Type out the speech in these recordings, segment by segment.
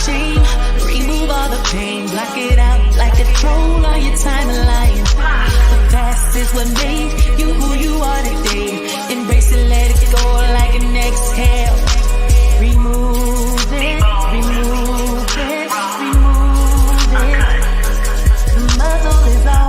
shame. Remove all the pain, block it out like a troll on your timeline. The past is what made you who you are today. Embrace it, let it go like an exhale. Remove it, remove it, remove it. The muzzle is off.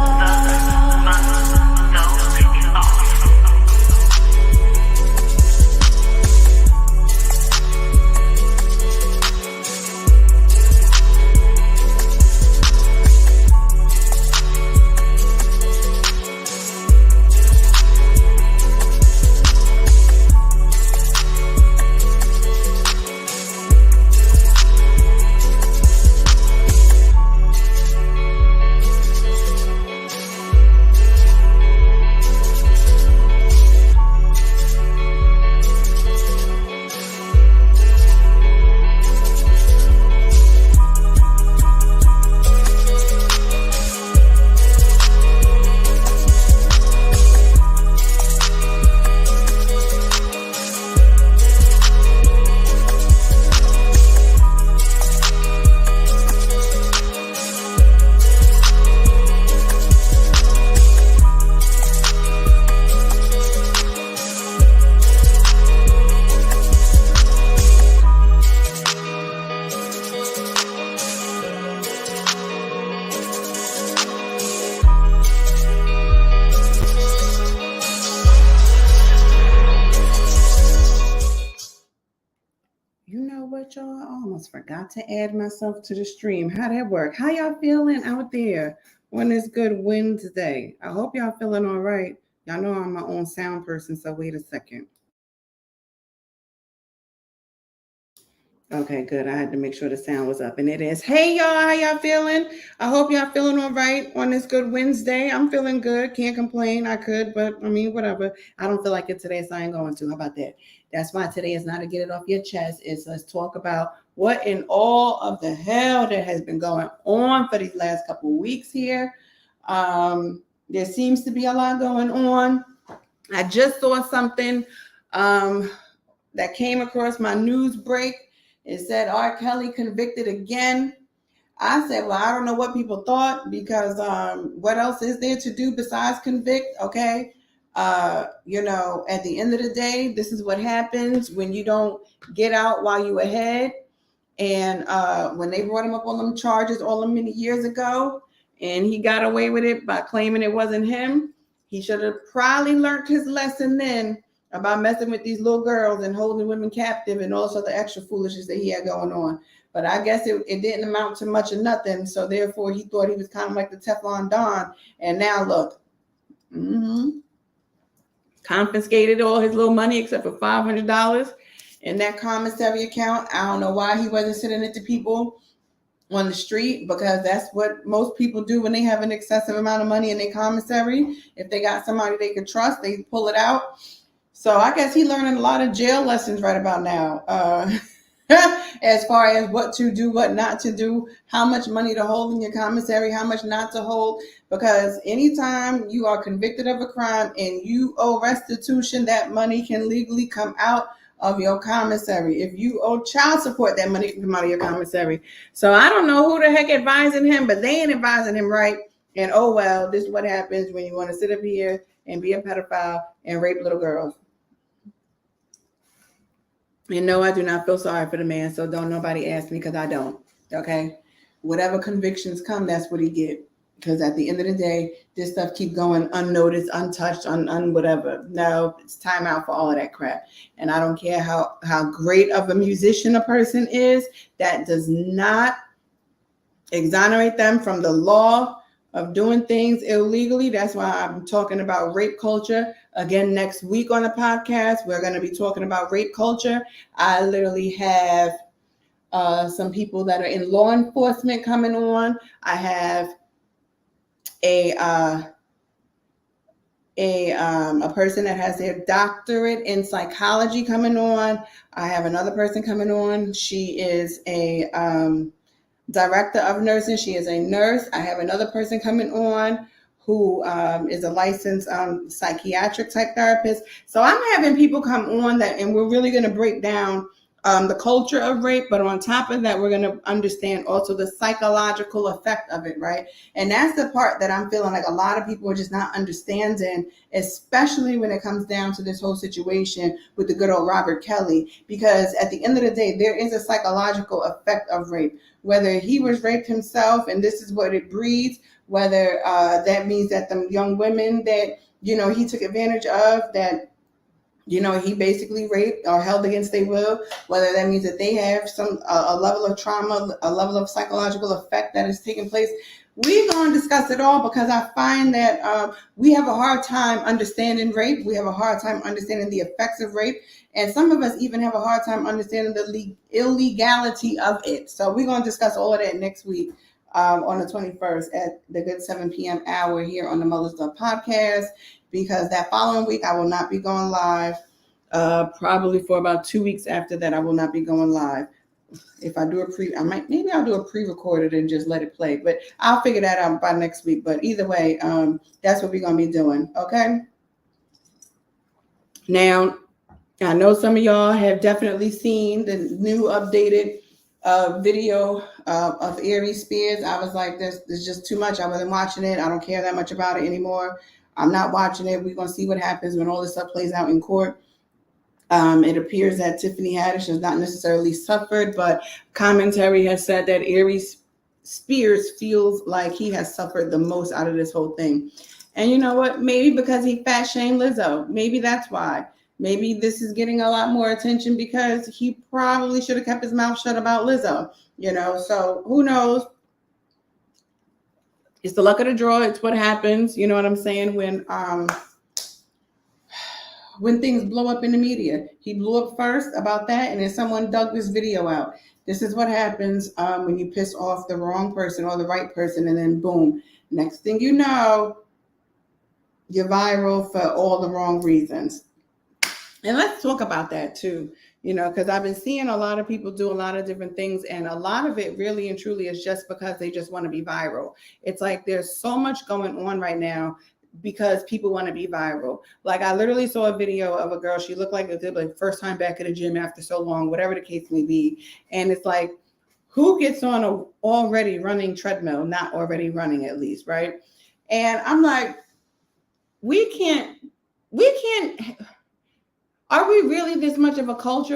Y'all, I almost forgot to add myself to the stream. How'd that work? How y'all feeling out there on this good Wednesday? I hope y'all feeling all right. Y'all know I'm my own sound person, so wait a second. Okay, good. I had to make sure the sound was up, and it is. Hey, y'all, how y'all feeling? I hope y'all feeling all right on this good Wednesday. I'm feeling good. Can't complain. I could, but I mean, whatever. I don't feel like it today, so I ain't going to. How about that? That's why today is not to get it off your chest. It's let's talk about what in all of the hell that has been going on for these last couple of weeks here. There seems to be a lot going on. I just saw something that came across my news break. It said R. Kelly convicted again. I said, well, I don't know what people thought because what else is there to do besides convict? Okay. You know, at the end of the day, this is what happens when you don't get out while you ahead. And when they brought him up on them charges all them many years ago, and he got away with it by claiming it wasn't him, he should have probably learned his lesson then about messing with these little girls and holding women captive and all sorts of extra foolishness that he had going on. But I guess it didn't amount to much of nothing. So therefore, he thought he was kind of like the Teflon Don. And now look, confiscated all his little money except for $500 in that commissary account. I don't know why he wasn't sending it to people on the street, because that's what most people do when they have an excessive amount of money in their commissary. If they got somebody they could trust, they pull it out. So I guess he's learning a lot of jail lessons right about now, as far as what to do, what not to do, how much money to hold in your commissary, how much not to hold. Because anytime you are convicted of a crime and you owe restitution, that money can legally come out of your commissary. If you owe child support, that money can come out of your commissary. So I don't know who the heck advising him, but they ain't advising him right. And oh well, this is what happens when you want to sit up here and be a pedophile and rape little girls. And no, I do not feel sorry for the man, so don't nobody ask me, because I don't. Okay? Whatever convictions come, that's what he get. Because at the end of the day, this stuff keep going unnoticed, untouched, whatever. No, it's time out for all of that crap. And I don't care how great of a musician a person is. That does not exonerate them from the law of doing things illegally. That's why I'm talking about rape culture. Again, next week on the podcast, we're going to be talking about rape culture. I literally have some people that are in law enforcement coming on. I have a person that has their doctorate in psychology coming on. I have another person coming on. She is a director of nursing. She is a nurse. I have another person coming on who is a licensed psychiatric type therapist. So I'm having people come on and we're really going to break down the culture of rape, but on top of that, we're going to understand also the psychological effect of it, right? And that's the part that I'm feeling like a lot of people are just not understanding, especially when it comes down to this whole situation with the good old Robert Kelly, because at the end of the day, there is a psychological effect of rape, whether he was raped himself and this is what it breeds, whether that means that the young women that, he took advantage of, that he basically raped or held against their will, whether that means that they have a level of trauma, a level of psychological effect that is taking place. We're going to discuss it all because I find that we have a hard time understanding rape. We have a hard time understanding the effects of rape. And some of us even have a hard time understanding the illegality of it. So we're going to discuss all of that next week on the 21st at the good 7 p.m. hour here on the Muzzle podcast. Because that following week, I will not be going live. Probably for about 2 weeks after that, I will not be going live. If I do maybe I'll do a pre-recorded and just let it play. But I'll figure that out by next week. But either way, that's what we're going to be doing. Okay? Now, I know some of y'all have definitely seen the new updated video of Aries Spears. I was like, this is just too much. I wasn't watching it. I don't care that much about it anymore. I'm not watching it. We're going to see what happens when all this stuff plays out in court. It appears that Tiffany Haddish has not necessarily suffered, but commentary has said that Aries Spears feels like he has suffered the most out of this whole thing. And you know what? Maybe because he fat shamed Lizzo. Maybe that's why. Maybe this is getting a lot more attention because he probably should have kept his mouth shut about Lizzo. So who knows? It's the luck of the draw. It's what happens. You know what I'm saying? When things blow up in the media. He blew up first about that, and then someone dug this video out. This is what happens when you piss off the wrong person or the right person, and then boom. Next thing you know, you're viral for all the wrong reasons. And let's talk about that too. Because I've been seeing a lot of people do a lot of different things, and a lot of it really and truly is just because they just want to be viral. It's like there's so much going on right now because people want to be viral. Like I literally saw a video of a girl. She looked like it did like first time back at the gym after so long, whatever the case may be. And it's like, who gets on a already running treadmill, not already running at least, right? And I'm like, we can't. Are we really this much of a culture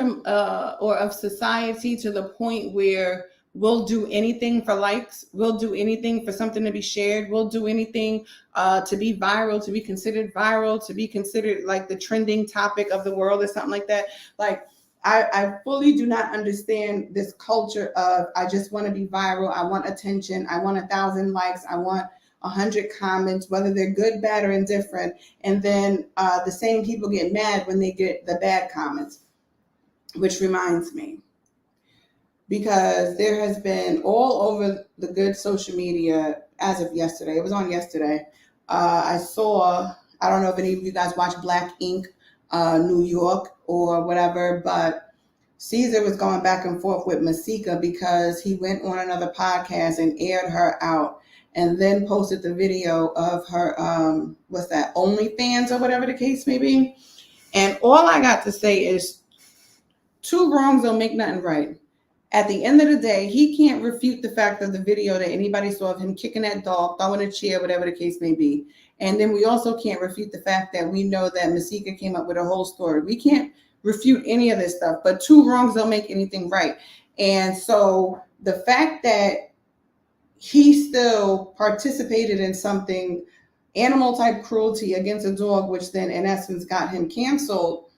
or of society to the point where we'll do anything for likes? We'll do anything for something to be shared. We'll do anything to be viral, to be considered viral, to be considered like the trending topic of the world or something like that. Like, I fully do not understand this culture of I just want to be viral. I want attention. I want 1,000 likes. I want 100 comments, whether they're good, bad, or indifferent. And then the same people get mad when they get the bad comments, which reminds me, because there has been all over the good social media as of yesterday. It was on yesterday. I don't know if any of you guys watch Black Ink, New York or whatever, but Caesar was going back and forth with Masika because he went on another podcast and aired her out. And then posted the video of her, OnlyFans or whatever the case may be. And all I got to say is 2 wrongs don't make nothing right. At the end of the day, he can't refute the fact of the video that anybody saw of him kicking that dog, throwing a chair, whatever the case may be. And then we also can't refute the fact that we know that Masika came up with a whole story. We can't refute any of this stuff, but 2 wrongs don't make anything right. And so the fact that he still participated in something, animal type cruelty against a dog, which then in essence got him canceled.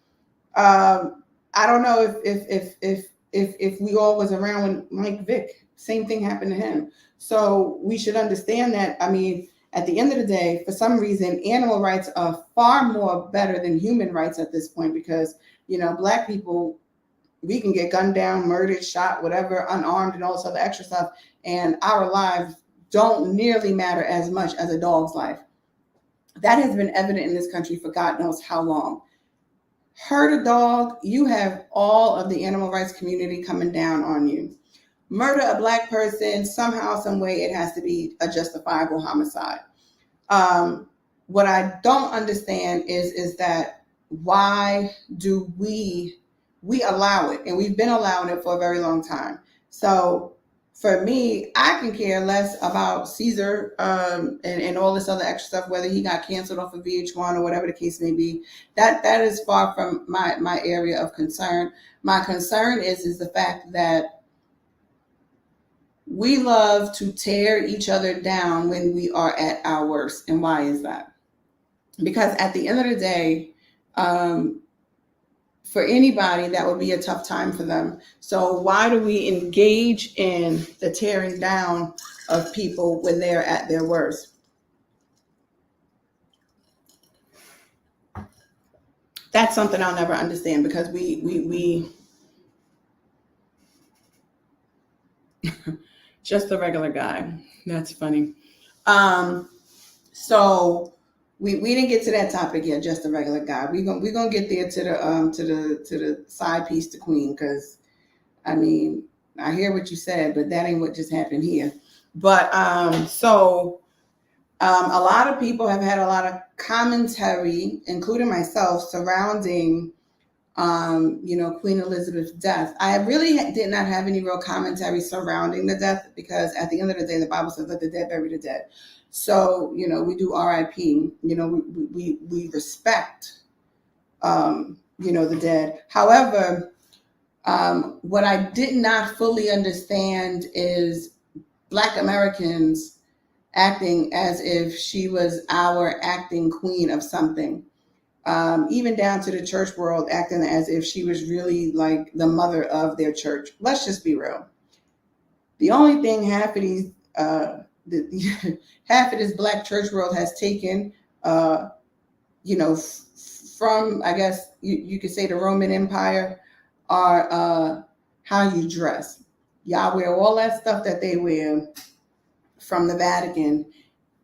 I don't know if we all was around when Mike Vick, same thing happened to him. So we should understand that. I mean, at the end of the day, for some reason, animal rights are far more better than human rights at this point because, Black people, we can get gunned down, murdered, shot, whatever, unarmed, and all this other extra stuff. And our lives don't nearly matter as much as a dog's life. That has been evident in this country for God knows how long. Hurt a dog, you have all of the animal rights community coming down on you. Murder a Black person, somehow, some way, it has to be a justifiable homicide. What I don't understand is that why do we we allow it, and we've been allowing it for a very long time. So for me, I can care less about Caesar and all this other extra stuff, whether he got canceled off of VH1 or whatever the case may be. That is far from my area of concern. My concern is the fact that we love to tear each other down when we are at our worst. And why is that? Because at the end of the day, for anybody, that would be a tough time for them. So why do we engage in the tearing down of people when they're at their worst? That's something I'll never understand, because we just a regular guy. That's funny. So we didn't get to that topic yet. Just a regular guy. We're gonna get there to the side piece to Queen, because I mean, I hear what you said, but that ain't what just happened here. But a lot of people have had a lot of commentary, including myself, surrounding Queen Elizabeth's death. I really did not have any real commentary surrounding the death, because at the end of the day, the Bible says, let the dead bury the dead. So, we do RIP, we respect, the dead. However, what I did not fully understand is Black Americans acting as if she was our acting queen of something. Even down to the church world acting as if she was really like the mother of their church. Let's just be real. The only thing half of these half of this Black church world has taken, from, I guess you could say, the Roman Empire, are how you dress. Y'all wear all that stuff that they wear from the Vatican,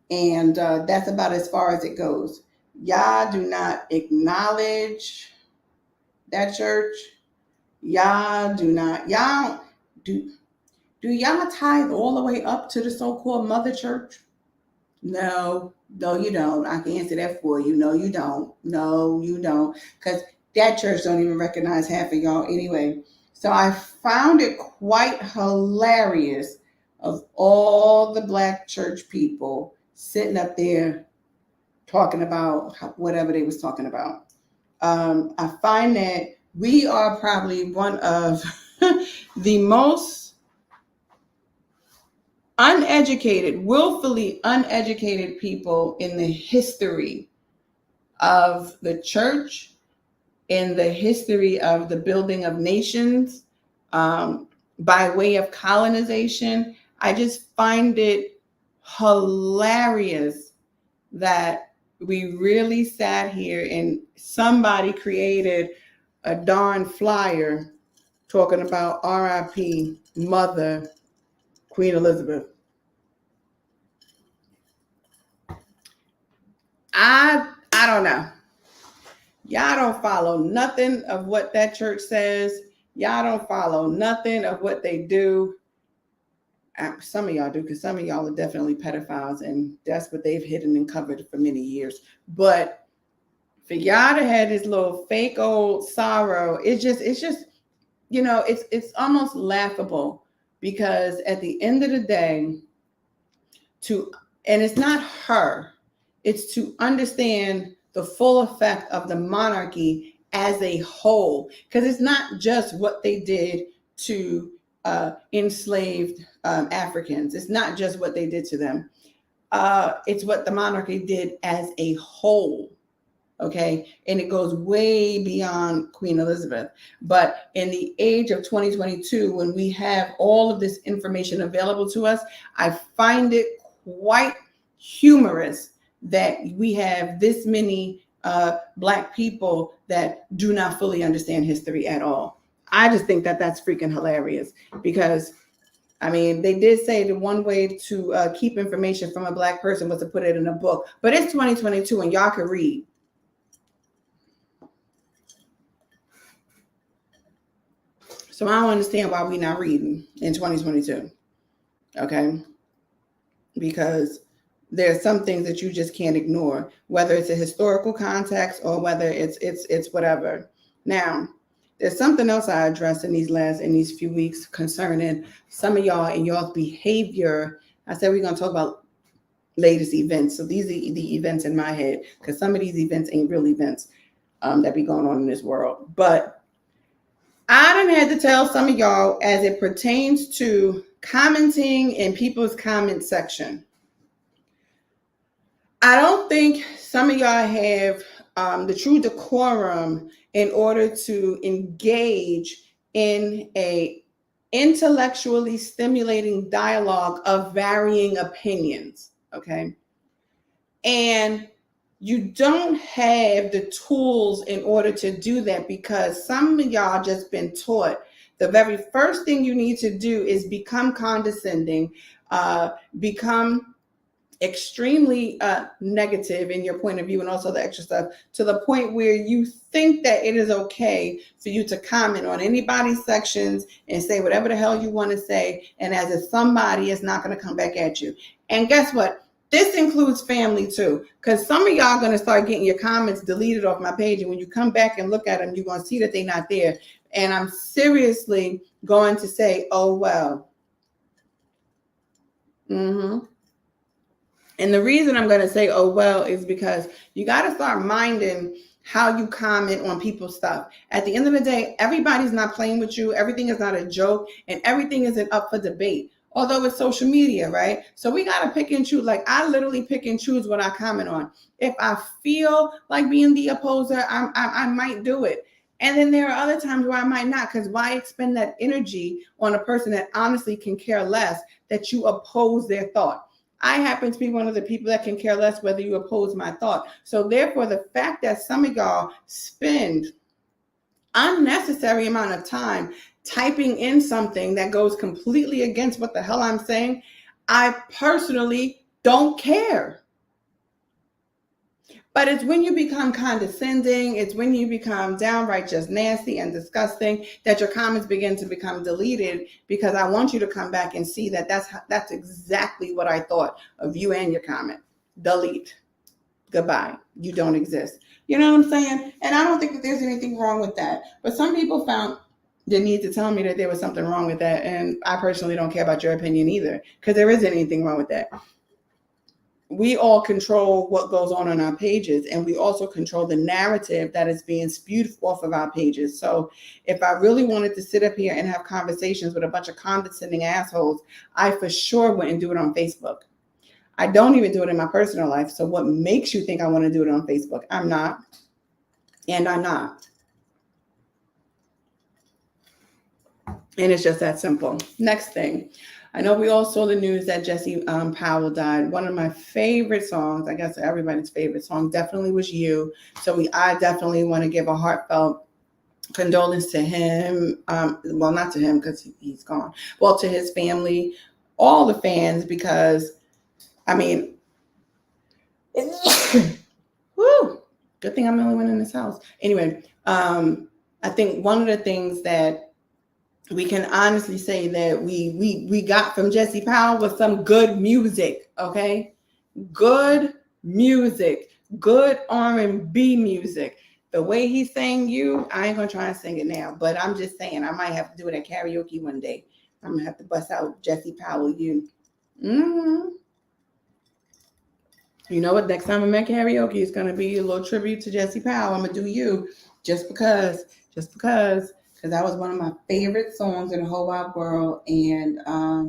and that's about as far as it goes. Y'all do not acknowledge that church. Y'all do not. Y'all do y'all tithe all the way up to the so-called mother church? No, you don't. I can answer that for you. No, you don't. No, you don't. Because that church don't even recognize half of y'all anyway. So I found it quite hilarious of all the Black church people sitting up there talking about whatever they was talking about. I find that we are probably one of the most uneducated, willfully uneducated people in the history of the church, in the history of the building of nations, by way of colonization. I just find it hilarious that we really sat here and somebody created a darn flyer talking about RIP Mother Queen Elizabeth. I don't know. Y'all don't follow nothing of what that church says. Y'all don't follow nothing of what they do. Some of y'all do, because some of y'all are definitely pedophiles, and that's what they've hidden and covered for many years. But for y'all to have this little fake old sorrow, it's just it's almost laughable, because at the end of the day, and it's not her, it's to understand the full effect of the monarchy as a whole, because it's not just what they did to enslaved Africans. It's not just what they did to them. It's what the monarchy did as a whole. Okay. And it goes way beyond Queen Elizabeth. But in the age of 2022, when we have all of this information available to us, I find it quite humorous that we have this many Black people that do not fully understand history at all. I just think that that's freaking hilarious, because I mean, they did say the one way to keep information from a Black person was to put it in a book, but it's 2022 and y'all can read. So I don't understand why we're not reading in 2022. Okay. Because there's some things that you just can't ignore, whether it's a historical context or whether it's whatever. Now, there's something else I addressed in these few weeks concerning some of y'all and y'all's behavior. I said we're gonna talk about latest events. So these are the events in my head, because some of these events ain't real events that be going on in this world. But I done had to tell some of y'all as it pertains to commenting in people's comment section. I don't think some of y'all have the true decorum in order to engage in a intellectually stimulating dialogue of varying opinions, okay? And you don't have the tools in order to do that, because some of y'all just been taught the very first thing you need to do is become condescending, become extremely negative in your point of view, and also the extra stuff, to the point where you think that it is okay for you to comment on anybody's sections and say whatever the hell you want to say, and as if somebody is not going to come back at you. And guess what? This includes family too, because some of y'all are going to start getting your comments deleted off my page, and when you come back and look at them, you're going to see that they're not there. And I'm seriously going to say, oh, well. And the reason I'm going to say, oh, well, is because you got to start minding how you comment on people's stuff. At the end of the day, everybody's not playing with you. Everything is not a joke, and everything isn't up for debate, although it's social media, right? So we got to pick and choose. Like, I literally pick and choose what I comment on. If I feel like being the opposer, I might do it. And then there are other times where I might not, because why expend that energy on a person that honestly can care less that you oppose their thought? I happen to be one of the people that can care less whether you oppose my thought. So therefore, the fact that some of y'all spend unnecessary amount of time typing in something that goes completely against what the hell I'm saying, I personally don't care. But it's when you become condescending, it's when you become downright just nasty and disgusting that your comments begin to become deleted, because I want you to come back and see that that's exactly what I thought of you and your comment. Delete. Goodbye. You don't exist. You know what I'm saying? And I don't think that there's anything wrong with that. But some people found the need to tell me that there was something wrong with that. And I personally don't care about your opinion either, because there isn't anything wrong with that. We all control what goes on our pages, and we also control the narrative that is being spewed off of our pages. So if I really wanted to sit up here and have conversations with a bunch of condescending assholes, I for sure wouldn't do it on Facebook. I don't even do it in my personal life. So what makes you think I want to do it on Facebook? I'm not, and I'm not. And it's just that simple. Next thing. I know we all saw the news that Jesse Powell died. One of my favorite songs, I guess everybody's favorite song, definitely was You. So I definitely want to give a heartfelt condolence to him. Well, not to him because he's gone. Well, to his family, all the fans, because, I mean, whoo, good thing I'm the only one in this house. Anyway, I think one of the things that we can honestly say that we got from Jesse Powell was some good music, okay? Good music, good R&B music. The way he sang You, I ain't gonna try and sing it now, but I'm just saying I might have to do it at karaoke one day. I'm gonna have to bust out Jesse Powell You. You know what? Next time I'm at karaoke, it's gonna be a little tribute to Jesse Powell. I'm gonna do You just because. Because that was one of my favorite songs in the whole wide world, and I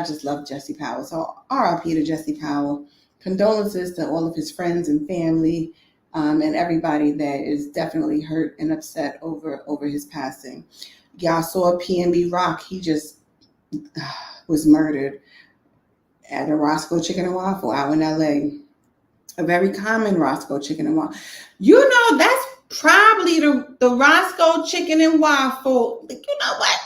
just love Jesse Powell. So R.I.P. to Jesse Powell. Condolences to all of his friends and family, and everybody that is definitely hurt and upset over his passing. Y'all saw PNB Rock. He just was murdered at a Roscoe Chicken and Waffle out in L.A. A very common Roscoe Chicken and Waffle. You know, that's probably the Roscoe Chicken and Waffle. You know what?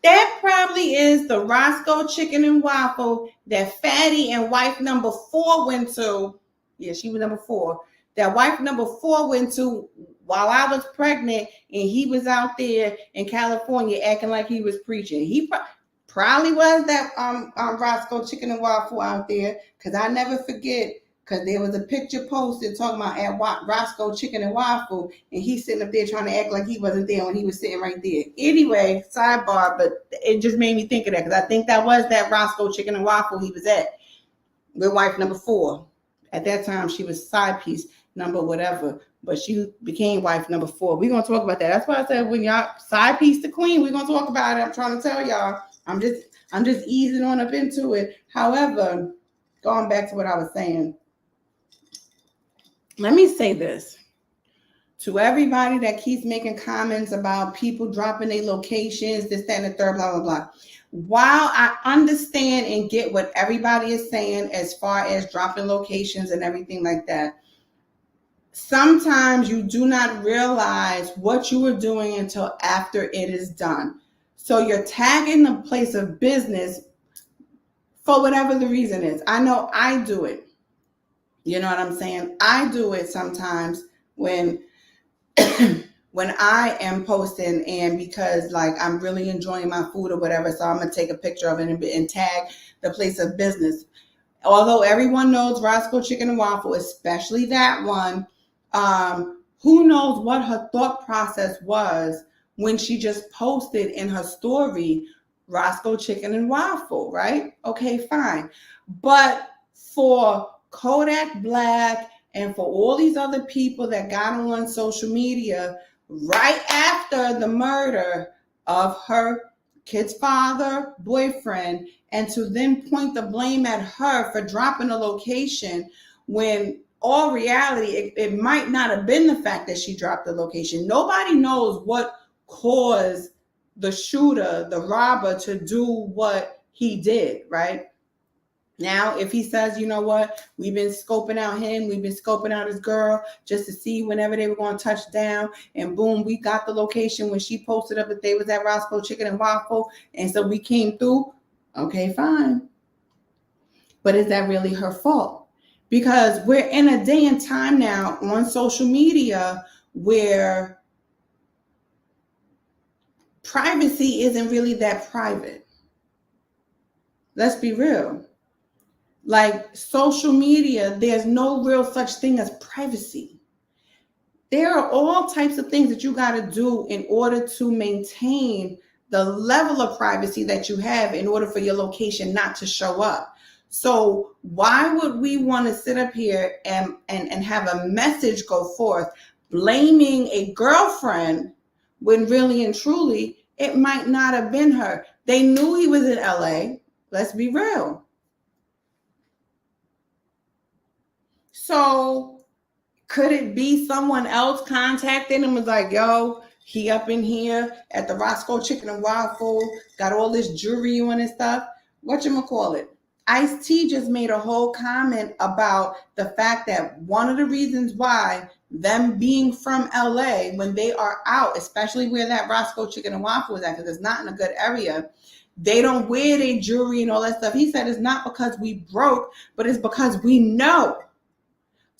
That probably is the Roscoe Chicken and Waffle that Fatty and wife number 4 went to. Yeah, she was number 4. That wife number 4 went to while I was pregnant, and he was out there in California acting like he was preaching. He probably was that Roscoe Chicken and Waffle out there, because I never forget because there was a picture posted talking about at Roscoe Chicken and Waffle, and he's sitting up there trying to act like he wasn't there when he was sitting right there. Anyway, sidebar, but it just made me think of that because I think that was that Roscoe Chicken and Waffle he was at with wife number 4. At that time, she was side piece number whatever, but she became wife number 4. We're going to talk about that. That's why I said when y'all side piece the queen, we're going to talk about it. I'm trying to tell y'all. I'm just easing on up into it. However, going back to what I was saying, let me say this to everybody that keeps making comments about people dropping their locations, this, that, and the third, blah, blah, blah. While I understand and get what everybody is saying as far as dropping locations and everything like that, sometimes you do not realize what you are doing until after it is done. So you're tagging the place of business for whatever the reason is. I know I do it. You know what I'm saying? I do it sometimes when when I am posting, and because like I'm really enjoying my food or whatever, so I'm gonna take a picture of it and tag the place of business. Although everyone knows Roscoe Chicken and Waffle, especially that one, who knows what her thought process was when she just posted in her story Roscoe Chicken and Waffle, right? Okay, fine. But for Kodak Black and for all these other people that got on social media right after the murder of her kid's father, boyfriend, and to then point the blame at her for dropping a location when all reality, it might not have been the fact that she dropped the location. Nobody knows what caused the shooter, the robber, to do what he did, right? Now, if he says, you know what, we've been scoping out him, we've been scoping out his girl just to see whenever they were going to touch down, and boom, we got the location when she posted up that they was at Roscoe Chicken and Waffle, and so we came through. Okay, fine. But is that really her fault? Because we're in a day and time now on social media where privacy isn't really that private. Let's be real. Like social media, there's no real such thing as privacy. There are all types of things that you got to do in order to maintain the level of privacy that you have in order for your location not to show up. So why would we want to sit up here and have a message go forth blaming a girlfriend when really and truly it might not have been her? They knew he was in LA. Let's be real. So could it be someone else contacted him and was like, yo, he up in here at the Roscoe Chicken and Waffle, got all this jewelry on and stuff? Whatchamacallit? Ice-T just made a whole comment about the fact that one of the reasons why them being from LA, when they are out, especially where that Roscoe Chicken and Waffle is at, because it's not in a good area, they don't wear their jewelry and all that stuff. He said it's not because we broke, but it's because we know.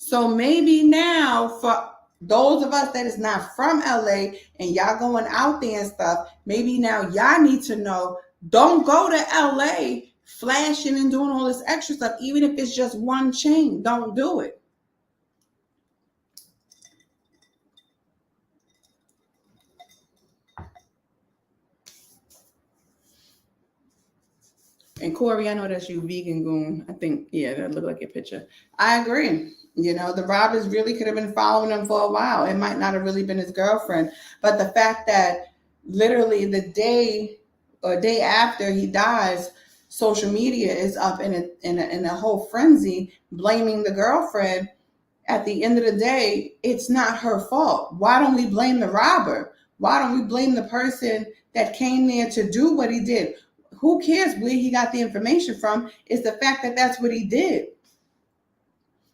So maybe now for those of us that is not from LA and y'all going out there and stuff, maybe now y'all need to know, don't go to LA flashing and doing all this extra stuff, even if it's just one chain. Don't do it. And Corey, I know that's you, vegan goon. I think, yeah, that looked like your picture. I agree. You know, the robbers really could have been following him for a while. It might not have really been his girlfriend. But the fact that literally the day after he dies, social media is up in a whole frenzy blaming the girlfriend. At the end of the day, it's not her fault. Why don't we blame the robber? Why don't we blame the person that came there to do what he did? Who cares where he got the information from? It's the fact that that's what he did.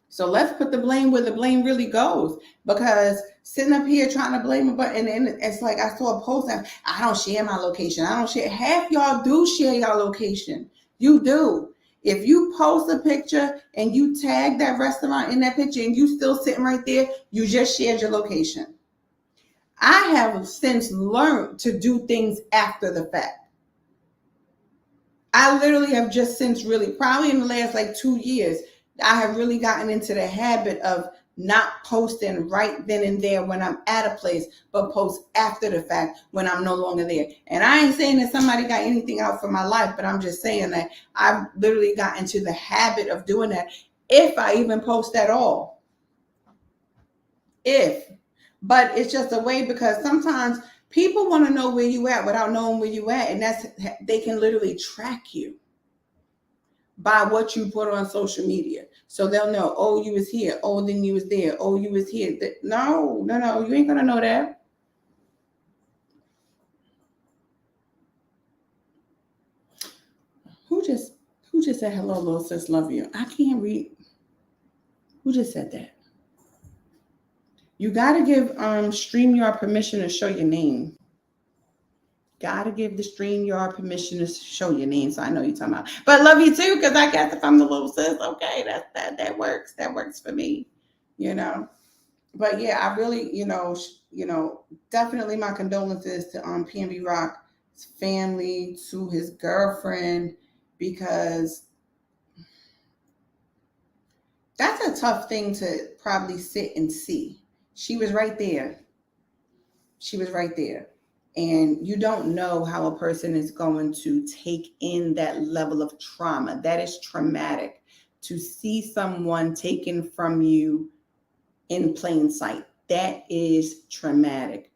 So let's put the blame where the blame really goes, because sitting up here trying to blame him, and it's like I saw a post that I don't share my location. I don't share. Half y'all do share your location. You do. If you post a picture and you tag that restaurant in that picture and you still sitting right there, you just shared your location. I have since learned to do things after the fact. I literally have just since really, probably in the last like 2 years, I have really gotten into the habit of not posting right then and there when I'm at a place, but post after the fact when I'm no longer there. And I ain't saying that somebody got anything out for my life, but I'm just saying that I've literally gotten into the habit of doing that, if I even post at all. But it's just a way, because sometimes people want to know where you at without knowing where you at, and they can literally track you by what you put on social media. So they'll know, oh, you was here, oh, then you was there, oh, you was here. No, you ain't gonna know that. Who just said hello, little sis, love you? I can't read. Who just said that? You gotta give StreamYard permission to show your name. Gotta give the StreamYard permission to show your name, so I know you're talking about. But love you too, because I guess if I'm the little sis, okay, that works. That works for me, you know. But yeah, I really, definitely my condolences to PNB Rock's family, to his girlfriend, because that's a tough thing to probably sit and see. She was right there. And you don't know how a person is going to take in that level of trauma. That is traumatic, to see someone taken from you in plain sight. That is traumatic.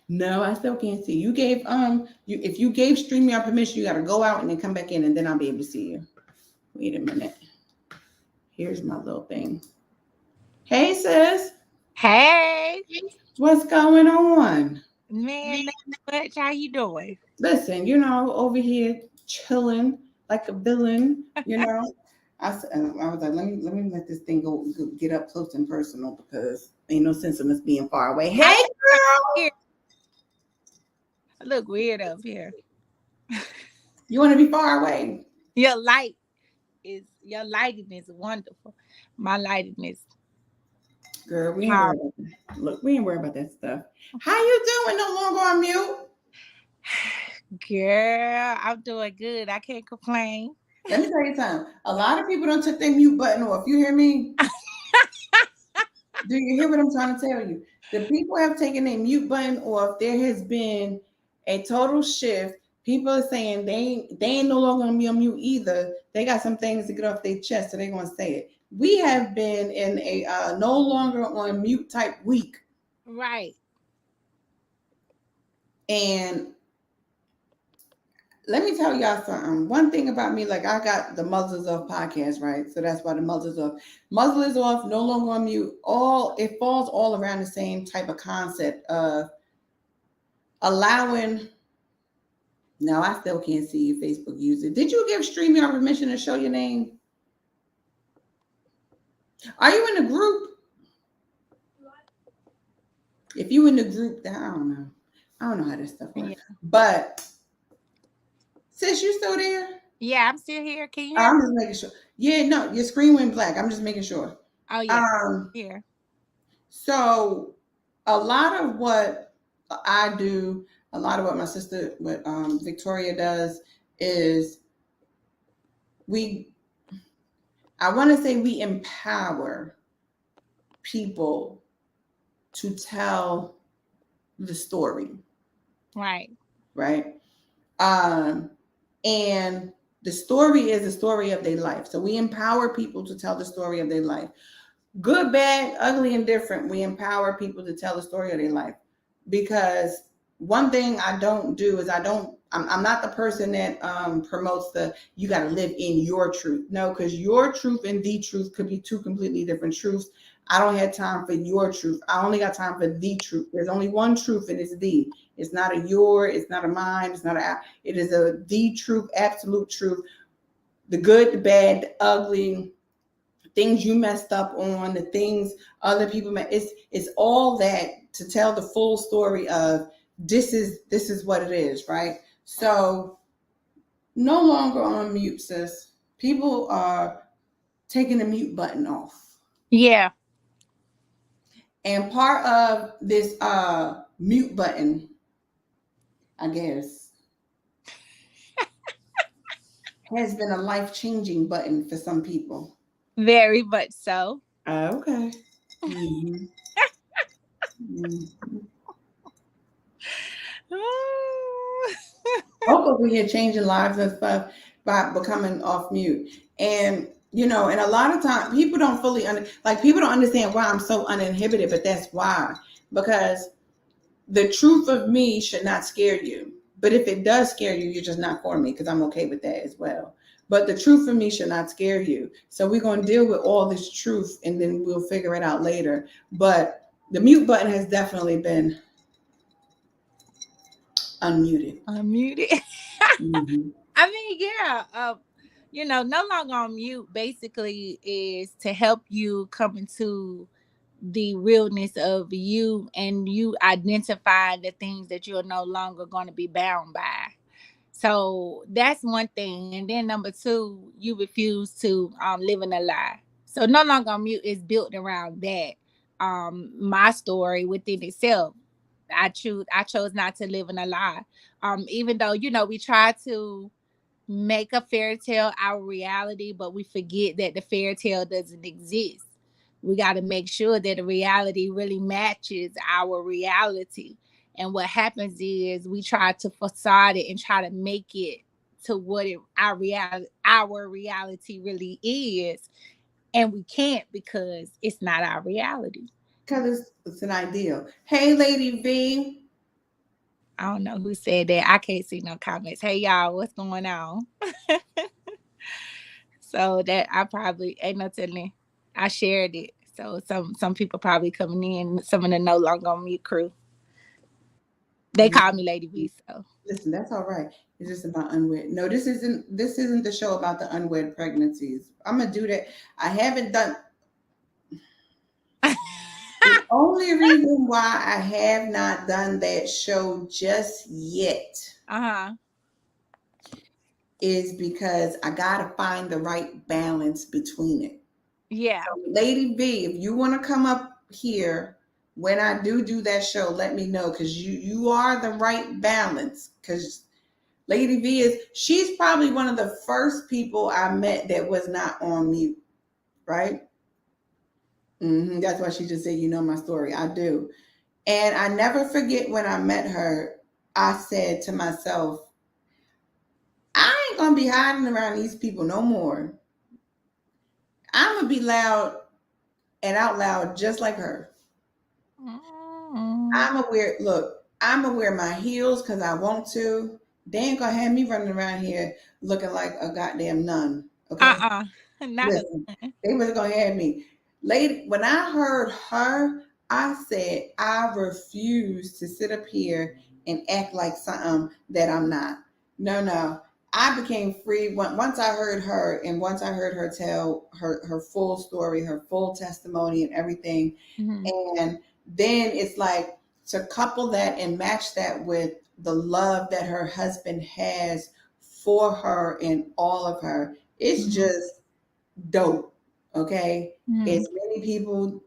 No, I still can't see. You gave if you gave StreamYard permission, you gotta go out and then come back in, and then I'll be able to see you. Wait a minute. Here's my little thing. Hey sis. Hey. What's going on? Man, not much. How you doing? Listen, over here chilling like a villain, I was like, let this thing go get up close and personal, because ain't no sense in us being far away. Hey, girl. I look weird up here. You want to be far away? Your lighting is wonderful. My lighting is. Girl, we ain't worried about that stuff. How you doing? No longer on mute. Girl, I'm doing good. I can't complain. Let me tell you something. A lot of people don't took their mute button off. You hear me? Do you hear what I'm trying to tell you? The people have taken their mute button off. There has been a total shift. People are saying they ain't no longer gonna be on mute either. They got some things to get off their chest, so they're gonna say it. We have been in a no longer on mute type week. Right. And let me tell y'all something. One thing about me, like, I got the Muzzles Off podcast, right? So that's why the Muzzles Off. Muzzle is off, no longer on mute. It falls all around the same type of concept of allowing. Now I still can't see you, Facebook user. Did you give StreamYard permission to show your name? Are you in the group? If you in the group, then I don't know. I don't know how this stuff works. Yeah. But sis, you still there? Yeah, I'm still here. Can you hear I'm just making sure. Yeah, no, your screen went black. I'm just making sure. Oh, yeah. Here. So a lot of what I do, a lot of what my sister, Victoria does, is I want to say we empower people to tell the story. Right. Right. And the story is the story of their life. So we empower people to tell the story of their life. Good, bad, ugly, and different. We empower people to tell the story of their life. Because one thing I don't do is I'm not the person that promotes you got to live in your truth. No, because your truth and the truth could be two completely different truths. I don't have time for your truth. I only got time for the truth. There's only one truth, and it's the. It's not a your, it's not a mine, it is the truth, absolute truth. The good, the bad, the ugly, things you messed up on, the things other people it's all that, to tell the full story of this is what it is, right? So no longer on mute, sis. People are taking the mute button off. Yeah. And part of this mute button, I guess, has been a life-changing button for some people. Very much so. Okay. Mhm. Mhm. Both over here changing lives and stuff by becoming off mute. And and a lot of time people don't fully people don't understand why I'm so uninhibited, but that's why. Because the truth of me should not scare you. But if it does scare you, you're just not for me, because I'm okay with that as well. But the truth of me should not scare you. So we're going to deal with all this truth and then we'll figure it out later. But the mute button has definitely been unmuted. Unmuted. Mhm. I mean, yeah. No longer on mute basically is to help you come into the realness of you, and you identify the things that you're no longer going to be bound by. So that's one thing. And then number two, you refuse to live in a lie. So no longer on mute is built around that. My story within itself. I chose not to live in a lie. Even though, we try to make a fairy tale our reality, but we forget that the fairy tale doesn't exist. We got to make sure that the reality really matches our reality. And what happens is we try to facade it and try to make it to what our reality really is, and we can't because it's not our reality. Because it's an ideal. Hey, Lady V. I don't know who said that. I can't see no comments. Hey y'all, what's going on? So that I probably ain't no telling. I shared it. So some people probably coming in, some of the no longer on mute crew. They call me Lady B. So Listen, that's all right. It's just about unwed. No, this isn't the show about the unwed pregnancies. I'm gonna do that. I haven't done. The only reason why I have not done that show just yet uh-huh. is because I gotta find the right balance between it. Yeah. Lady V, if you want to come up here when I do that show, let me know, because you are the right balance. Because Lady V she's probably one of the first people I met that was not on mute, right? That's why she just said, my story. I do. And I never forget when I met her, I said to myself, I ain't going to be hiding around these people no more. I'm going to be loud and out loud just like her. Mm-hmm. I'm gonna wear my heels because I want to. They ain't gonna have me running around here looking like a goddamn nun. Okay? Uh-uh. Not Listen, they was gonna have me. Lady, when I heard her, I said, I refuse to sit up here and act like something that I'm not. No, no. I became free once I heard her, and once I heard her tell her full story, her full testimony, and everything. mm-hmm. And then it's like to couple that and match that with the love that her husband has for her and all of her. It's Mm-hmm. just dope. Okay. Mm-hmm. As many people,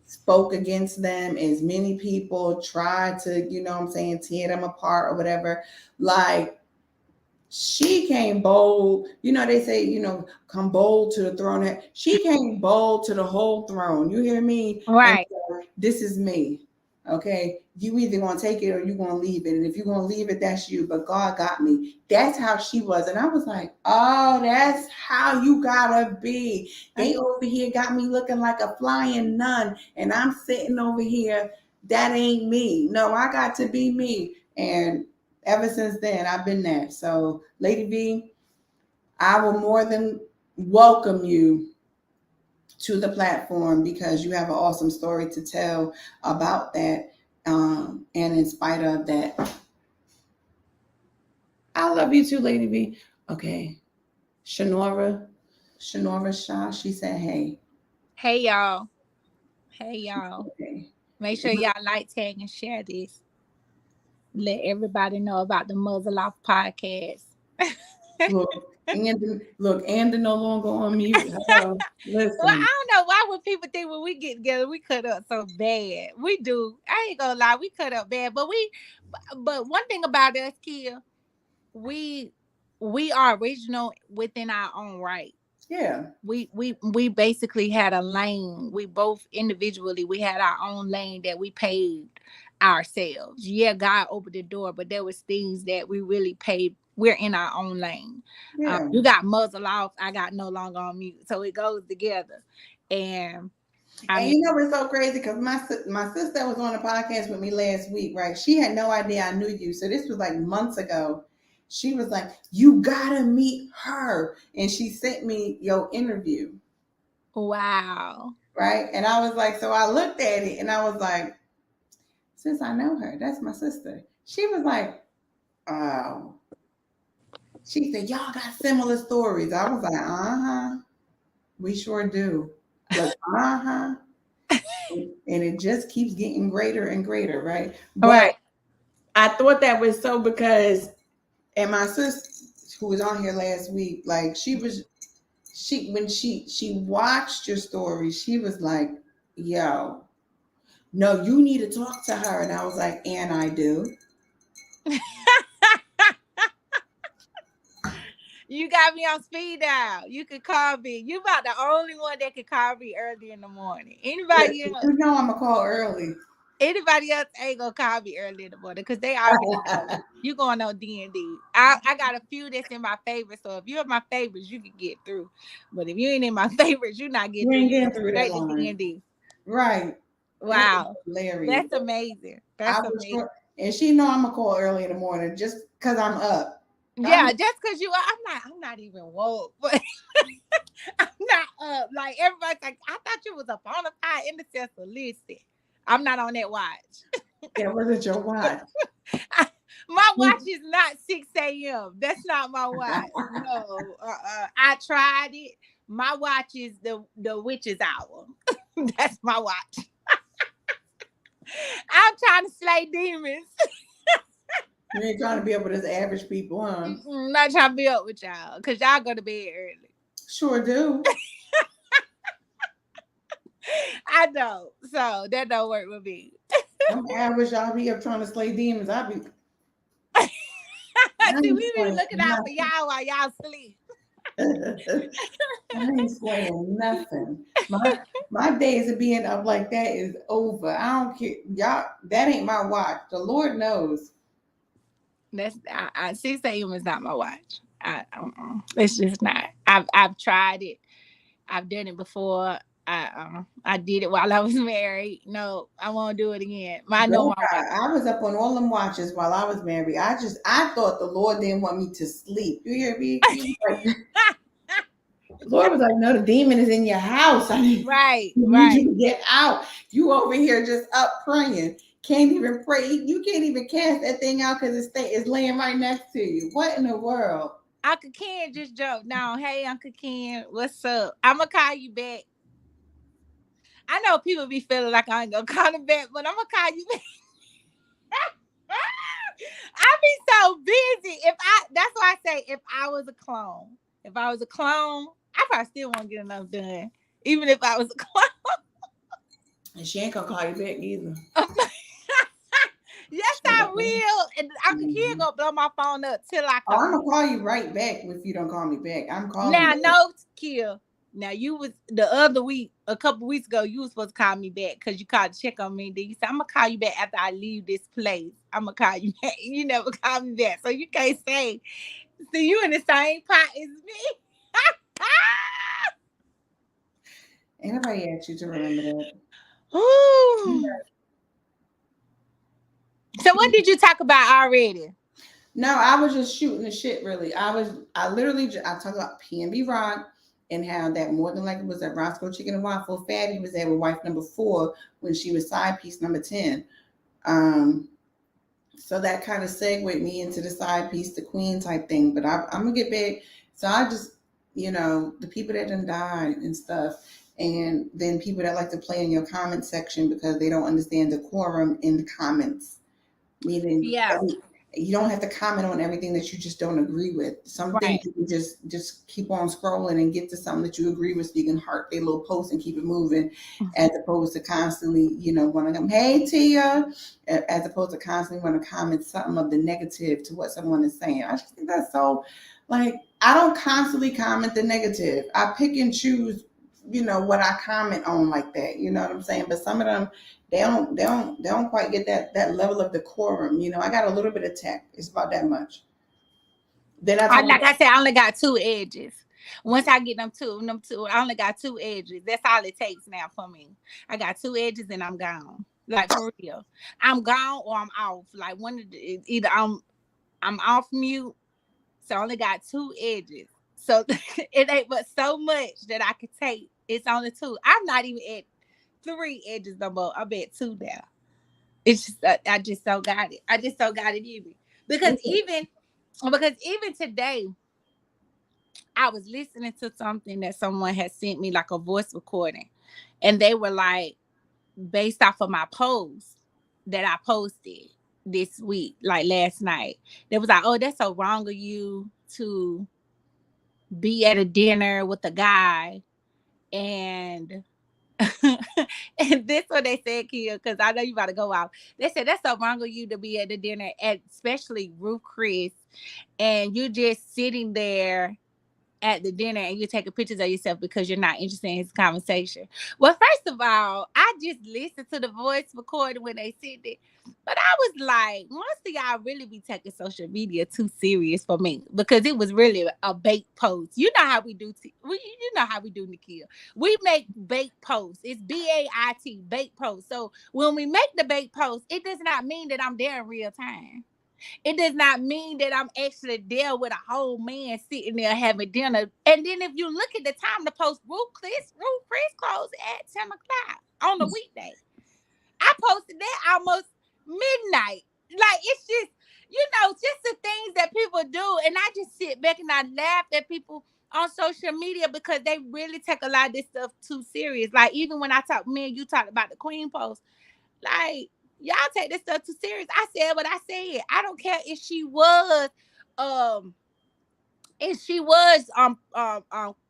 spoke against them, as many people tried to, what I'm saying, tear them apart or whatever. Like, she came bold. They say, come bold to the throne. She came bold to the whole throne. You hear me? And Right. so, this is me. Okay. You either going to take it or you're going to leave it. And if you're going to leave it, that's you. But God got me. That's how she was. And I was like, oh, that's how you got to be. They over here got me looking like a flying nun. And I'm sitting over here. That ain't me. No, I got to be me. And ever since then, I've been there. So, Lady V, I will more than welcome you to the platform because you have an awesome story to tell about that. And in spite of that, I love you too, Lady V. Okay. Shanora Shah, she said, hey. Hey y'all. Hey y'all. Okay. Make sure y'all like, tag, and share this. Let everybody know about the Muzzle Off podcast. Look, no longer on mute. Hello. Listen. Well, I don't know why would people think when we get together we cut up so bad. We do. I ain't gonna lie, we cut up bad. But one thing about us, Kia, we we are original within our own right. Yeah. We basically had a lane. We both individually, we had our own lane that we paved ourselves. Yeah, God opened the door, but there was things that we really paved. We're in our own lane. Yeah. You got muzzle off, I got no longer on mute, so it goes together. And I And mean, you know it's so crazy because my sister was on a podcast with me last week, right? She had no idea I knew you. So this was like months ago. She was like, "You gotta meet her," and she sent me your interview, wow. right? And I was like, so I looked at it and I was like, since I know her, that's my sister. She was like, oh. She said, y'all got similar stories. I was like, uh-huh. We sure do. Like, uh-huh. And it just keeps getting greater and greater, right? But Right. I thought that was so because, and my sister who was on here last week, like when she watched your story, she was like, yo, no, you need to talk to her. And I was like, and I do. You got me on speed dial. You could call me. You about the only one that could call me early in the morning. Anybody else? You know I'm gonna call early. Anybody else ain't gonna call me early in the morning because they already know you going on D&D. I got a few that's in my favorites, so if you're in my favorites, you can get through. But if you ain't in my favorites, you're not getting You ain't through. getting through that Straight to line. D&D. Right. Wow, Hilarious. that's amazing. That's amazing. Sure, and she know I'm gonna call early in the morning just because I'm up. Yeah, just because you are, I'm not even woke, but I'm not up. Like everybody's like, I thought you was a bona fide intercessor. Listen, I'm not on that watch. That wasn't your watch. My watch is not 6 a.m. That's not my watch. No, I tried it. My watch is the witch's hour. That's my watch. I'm trying to slay demons. You ain't trying to be up with us average people, huh? I'm not trying to be up with y'all because y'all go to bed early. Sure do. I don't. So that don't work with me. I'm average. I'll be up trying to slay demons. I'll be. See, we be looking out for y'all while y'all sleep. I ain't slaying nothing. My days of being up like that is over. I don't care. Y'all, that ain't my watch. The Lord knows. That's 6 a.m. is not my watch. It's just not. I've tried it. I've done it before. I did it while I was married. No, I won't do it again. I know my watch. I was up on all them watches while I was married. I thought the Lord didn't want me to sleep. You hear me? The Lord was like, no, the demon is in your house. Right. You need to get out. You over here just up praying. Can't even pray. You can't even cast that thing out because it's laying right next to you. What in the world? Uncle Ken just jumped down. Hey, Uncle Ken, what's up? I'm going to call you back. I know people be feeling like I ain't going to call them back, but I'm going to call you back. I be so busy. That's why I say if I was a clone, I probably still won't get enough done. Even if I was a clone. And she ain't gonna call you back either. Yes, I will. And Uncle Ken gonna blow my phone up till I call. I'm gonna call you right back if you don't call me back. I'm calling. Now, no, Kia. Now you was the other week, a couple weeks ago, you was supposed to call me back because you called to check on me. Then you said, I'm gonna call you back after I leave this place. I'm gonna call you back. You never call me back. So you can't say, see, you in the same pot as me. Anybody asked you to remember that? Ooh. So what did you talk about already? No, I was just shooting the shit. Really, I talked about P&B Rock and how that more than likely was that Roscoe Chicken and Waffle Fatty was there with wife number 4 when she was side piece number 10. So that kind of segued me into the side piece, the queen type thing. But I'm gonna get back. So I just, the people that done died and stuff. And then people that like to play in your comment section because they don't understand the decorum in the comments. Meaning, you don't have to comment on everything that you just don't agree with. Some things you can just keep on scrolling and get to something that you agree with so you can heart a little post and keep it moving, as opposed to constantly, want to come, hey, Tia, as opposed to constantly want to comment something of the negative to what someone is saying. I just think that's so, like, I don't constantly comment the negative. I pick and choose, what I comment on like that. You know what I'm saying? But some of them, they don't quite get that level of decorum. I got a little bit of tact. It's about that much. Then like I said, I only got 2 edges. Once I get them two, I only got 2 edges. That's all it takes now for me. I got 2 edges and I'm gone. Like, for real. I'm gone or I'm off. Like, one of the, either I'm off mute. So I only got 2 edges. So it ain't but so much that I could take. It's only 2. I'm not even at 3 edges no more. I'm at 2 now. It's just I just so got it. I just so got it in me. Because even today, I was listening to something that someone had sent me, like a voice recording, and they were like, based off of my post that I posted this week, like last night, they was like, oh, that's so wrong of you to be at a dinner with a guy and and this what they said, Kia, because I know you about to go out. They said that's so wrong of you to be at the dinner, especially Ruth Chris, and you just sitting there at the dinner and you're taking pictures of yourself because you're not interested in his conversation. Well, first of all, I just listened to the voice recording when they said it, but I was like, most of y'all really be taking social media too serious for me, because it was really a bait post. You know how we do, you know how we do, Nikhil. We make bait posts. It's BAIT, bait posts. So when we make the bait post, it does not mean that I'm there in real time. It does not mean that I'm actually there with a whole man sitting there having dinner. And then if you look at the time to post, Ruth Chris closed at 10 o'clock on a weekday. I posted that almost midnight. Like, it's just, just the things that people do. And I just sit back and I laugh at people on social media because they really take a lot of this stuff too serious. Like, even when me and you talked about the Queen post, like, y'all take this stuff too serious. I said what I said. I don't care if she was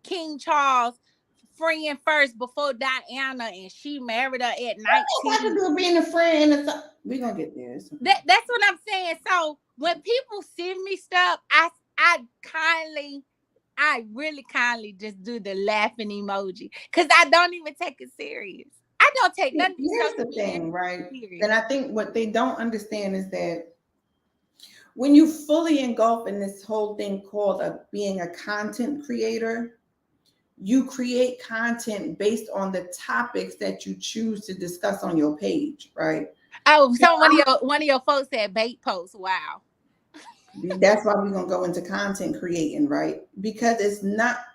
King Charles' friend first before Diana, and she married her at 19. What to do with being a friend? We're gonna get there. That's what I'm saying. So when people send me stuff, I really kindly just do the laughing emoji, because I don't even take it serious. I don't take nothing. Here's the thing, right? And I think what they don't understand is that when you fully engulf in this whole thing called being a content creator, you create content based on the topics that you choose to discuss on your page, right? Oh, so one of your folks said bait post. Wow. That's why we're gonna go into content creating, right? Because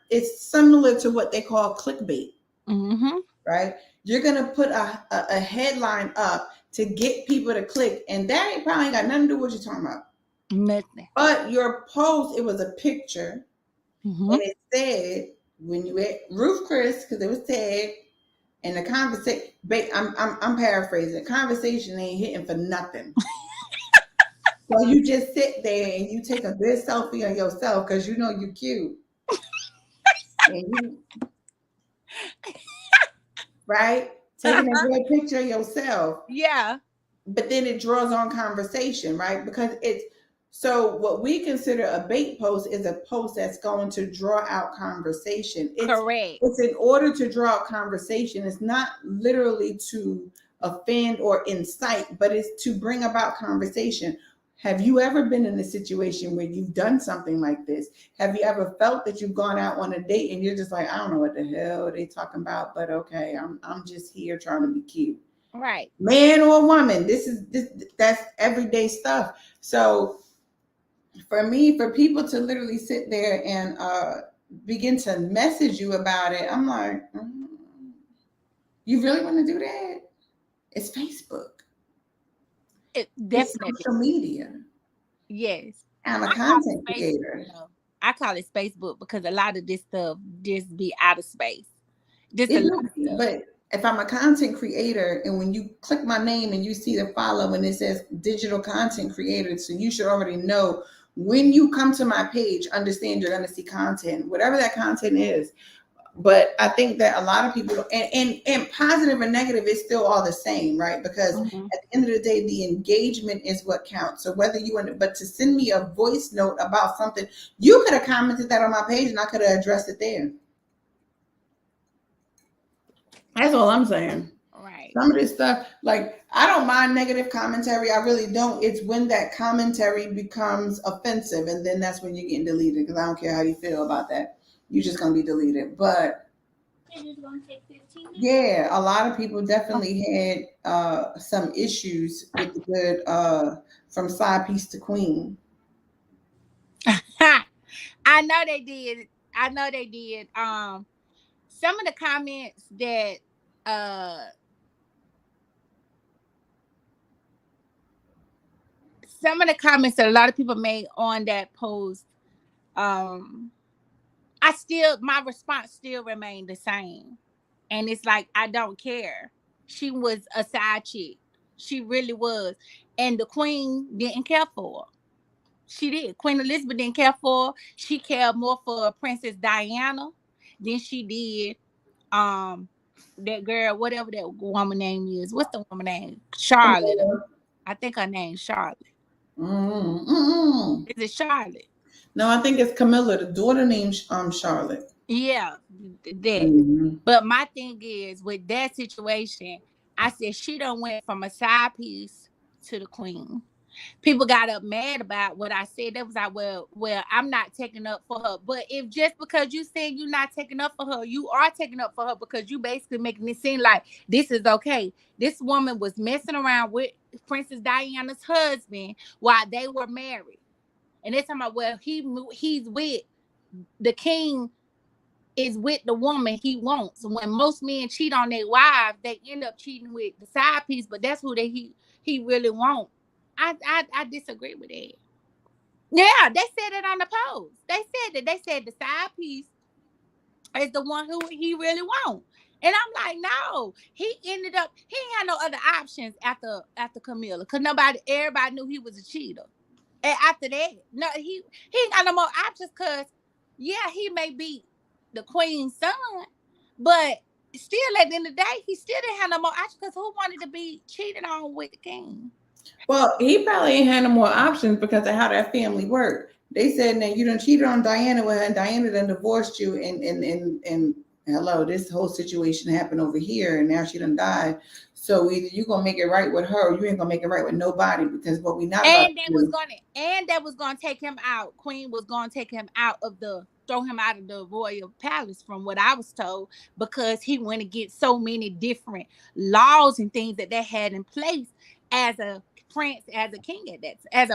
it's similar to what they call clickbait, right? You're gonna put a headline up to get people to click, and that ain't probably got nothing to do with what you're talking about. Nothing. But your post, it was a picture, and it said, when you at Ruth Chris, because it was tagged, and the conversation. I'm paraphrasing. The conversation ain't hitting for nothing. So you just sit there and you take a good selfie of yourself because you know you're cute. Right? Taking a good picture of yourself. Yeah. But then it draws on conversation, right? Because so what we consider a bait post is a post that's going to draw out conversation. Correct. It's in order to draw out conversation. It's not literally to offend or incite, but it's to bring about conversation. Have you ever been in a situation where you've done something like this? Have you ever felt that you've gone out on a date and you're just like, I don't know what the hell they talking about, but okay, I'm just here trying to be cute. Right. Man or woman, that's everyday stuff. So for people to literally sit there and begin to message you about it, I'm like, you really want to do that? It's Facebook. It definitely. It's social media. Yes. I'm a content creator. I call it Facebook because a lot of this stuff just be out of space. But if I'm a content creator, and when you click my name and you see the follow and it says digital content creator, so you should already know when you come to my page, understand you're going to see content, whatever that content is. But I think that a lot of people, and positive and negative is still all the same, right? Because at the end of the day, the engagement is what counts. So whether you want, but to send me a voice note about something, you could have commented that on my page and I could have addressed it there. That's all I'm saying. Right. Some of this stuff, like, I don't mind negative commentary. I really don't. It's when that commentary becomes offensive, and then that's when you're getting deleted, because I don't care how you feel about that. You're just going to be deleted. But yeah, a lot of people definitely had some issues with the good from side piece to queen. I know they did. Some of the comments that a lot of people made on that post, my response still remained the same. And it's like, I don't care. She was a side chick. She really was. And the queen didn't care for her. She did. Queen Elizabeth didn't care for her. She cared more for Princess Diana than she did that girl, whatever that woman name is. What's the woman name? Charlotte. I think her name's Charlotte. Is it Charlotte? No, I think it's Camilla, the daughter named Charlotte. Yeah, that. But my thing is, with that situation, I said she done went from a side piece to the queen. People got up mad about what I said. That was like, well, I'm not taking up for her. But if just because you said you're not taking up for her, you are taking up for her, because you basically making it seem like this is okay. This woman was messing around with Princess Diana's husband while they were married. And they're talking about, well, he's with the king, is with the woman he wants. When most men cheat on their wives, they end up cheating with the side piece, but that's who he really wants. I disagree with that. Yeah, they said it on the post. They said that. They said the side piece is the one who he really wants. And I'm like, no. He ain't had no other options after Camilla, because everybody knew he was a cheater. And after that, no, he ain't got no more options, because yeah, he may be the queen's son, but still at the end of the day, he still didn't have no more options, because who wanted to be cheated on with the king? Well, he probably ain't had no more options because of how that family worked. They said that you done cheated on Diana with her, and Diana done divorced you, and hello, this whole situation happened over here, and now she done died. So either you gonna make it right with her, or you ain't gonna make it right with nobody, because what we not about and that was gonna take him out. Queen was gonna take him out of throw him out of the royal palace, from what I was told, because he went against so many different laws and things that they had in place as a prince, as a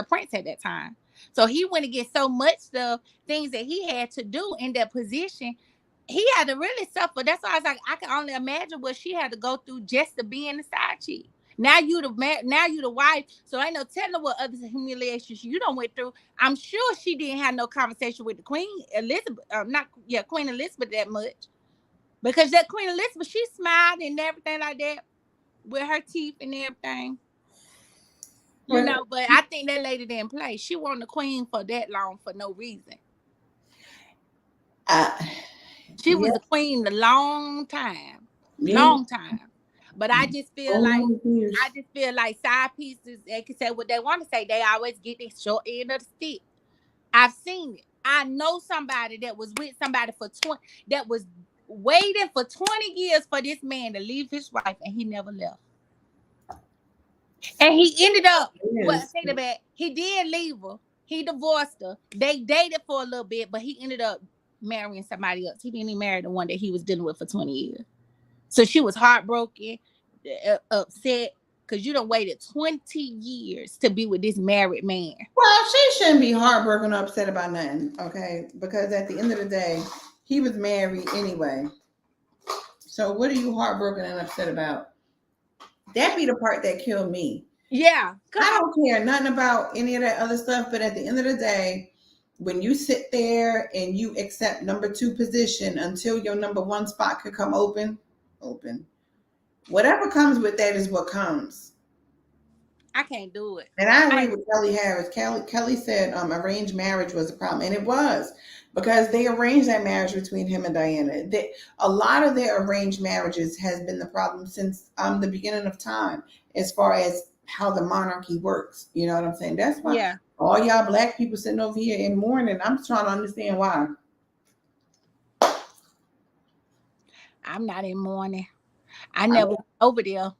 prince at that time. So he went against so much stuff, things that he had to do in that position. He had to really suffer. That's why I was like, I can only imagine what she had to go through just to be in the side chick. Now you the wife, so I ain't no telling what other humiliations you done went through. I'm sure she didn't have no conversation with the Queen Elizabeth, Queen Elizabeth that much, because that Queen Elizabeth, she smiled and everything like that with her teeth and everything, you know. But I think that lady didn't play. She wasn't the queen for that long for no reason. She was the queen a long time. But I just feel like side pieces, they can say what they want to say. They always get the short end of the stick. I've seen it. I know somebody that was with somebody that was waiting for 20 years for this man to leave his wife, and he never left. And he ended up, he did leave her. He divorced her. They dated for a little bit, but he ended up marrying somebody else. He didn't even marry the one that he was dealing with for 20 years. So she was heartbroken, upset, because you done waited 20 years to be with this married man. Well, she shouldn't be heartbroken or upset about nothing, okay? Because at the end of the day, he was married anyway. So what are you heartbroken and upset about? That be the part that killed me. Yeah. I don't care nothing about any of that other stuff, but at the end of the day, when you sit there and you accept number 2 position until your number 1 spot could come open, whatever comes with that is what comes. I can't do it. And I agree with Kelly Harris. Kelly said arranged marriage was a problem, and it was. because they arranged that marriage between him and Diana. A lot of their arranged marriages has been the problem since the beginning of time, as far as how the monarchy works. You know what I'm saying? That's why Yeah. all y'all black people sitting over here in mourning. I'm trying to understand why. I'm not in mourning. I never went over there.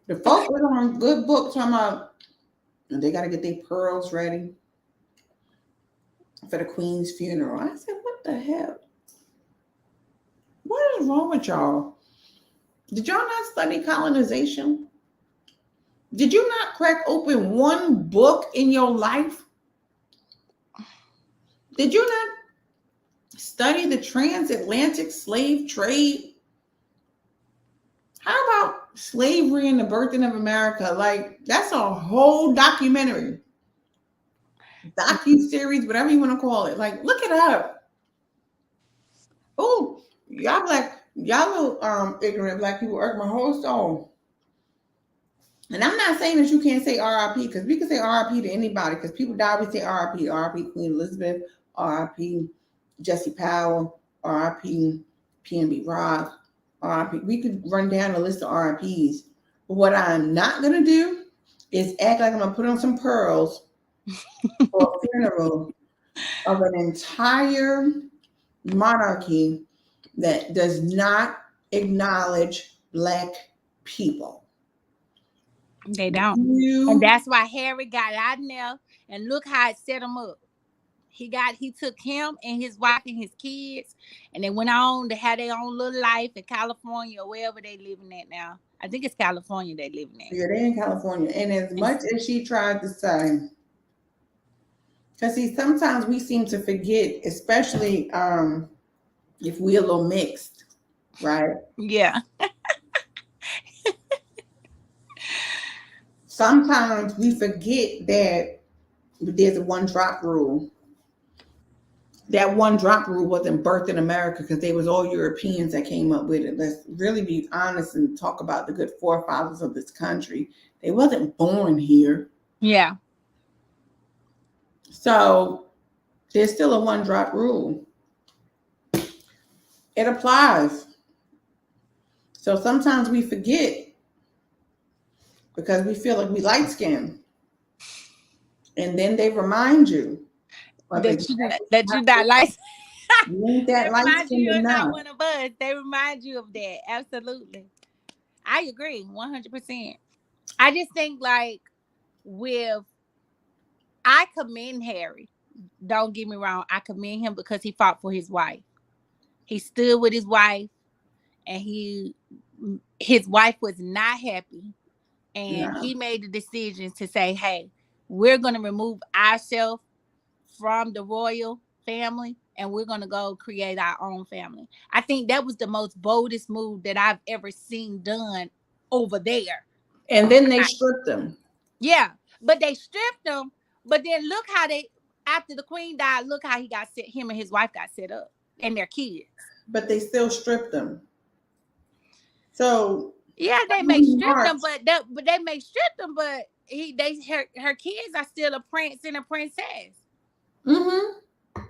The folks that are on good books talking about they got to get their pearls ready for the Queen's funeral. I said, what the hell? What is wrong with y'all? Did y'all not study colonization? Did you not crack open one book in your life? Did you not study the transatlantic slave trade? How about slavery and the birthing of America? Like, that's a whole documentary, docu-series, whatever you want to call it. Like, look it up. Oh, y'all little ignorant black people irk my whole soul. And I'm not saying that you can't say RIP, because we can say RIP to anybody, because people die, we say RIP, RIP Queen Elizabeth, RIP Jesse Powell, RIP PNB Rock, RIP. We could run down a list of RIPs. But what I'm not going to do is act like I'm going to put on some pearls for a funeral of an entire monarchy that does not acknowledge black people. They don't. And that's why Harry got out in there, and look how it set him up. He took him and his wife and his kids, and they went on to have their own little life in California or wherever they living at now. I think it's California they living at. Yeah, they're in California. And as much as she tried to say, because see, sometimes we seem to forget, especially if we're a little mixed, right? Yeah. Sometimes we forget that there's a one drop rule. That one drop rule wasn't birthed in America, because they was all Europeans that came up with it. Let's really be honest and talk about the good forefathers of this country. They wasn't born here. Yeah. So there's still a one drop rule. It applies. So sometimes we forget because we feel like we light skinned. And then they remind you that you're not light. You ain't that light skinned enough. Not one of us. They remind you of that. Absolutely. I agree 100%. I just think I commend Harry. Don't get me wrong. I commend him because he fought for his wife. He stood with his wife, and his wife was not happy. And he made the decision to say, hey, we're going to remove ourselves from the royal family, and we're going to go create our own family. I think that was the most boldest move that I've ever seen done over there. And then they stripped him. Yeah, but they stripped him. But then look how after the Queen died, look how him and his wife got set up, and their kids. But they still stripped them. So yeah, they may strip them, but they may strip them, but her kids are still a prince and a princess. Mm-hmm.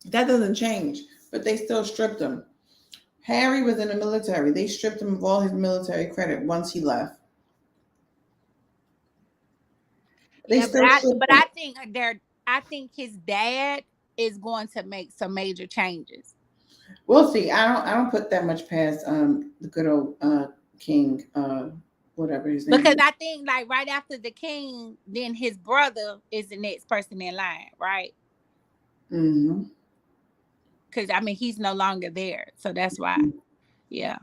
That doesn't change, but they still stripped him. Harry was in the military. They stripped him of all his military credit once he left. I think his dad is going to make some major changes. We'll see. I don't put that much past the good old king, whatever his name. Because I think right after the king, then his brother is the next person in line, right? Mm-hmm. Because he's no longer there, so that's why. Yeah.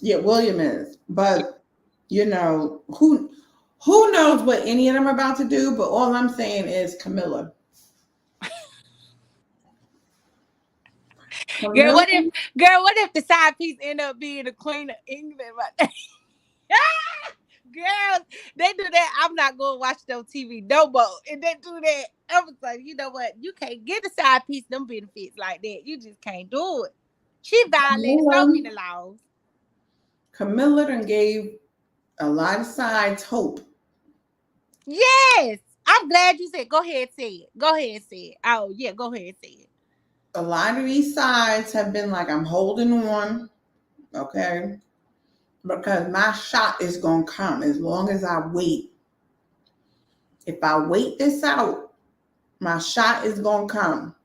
Yeah, William is, but who knows what any of them are about to do? But all I'm saying is Camilla. Girl, what if the side piece end up being the Queen of England? Right? Girl, they do that. I'm not going to watch no TV no more. And they do that. I was like, you know what? You can't get the side piece them benefits like that. You just can't do it. She violated so many laws. Camilla done gave a lot of sides hope. Yes. I'm glad you said, go ahead and say it. Go ahead and say it. Oh, yeah, go ahead and say it. a lot of these sides have been like, I'm holding on, okay? Because my shot is going to come as long as I wait. If I wait this out, my shot is going to come.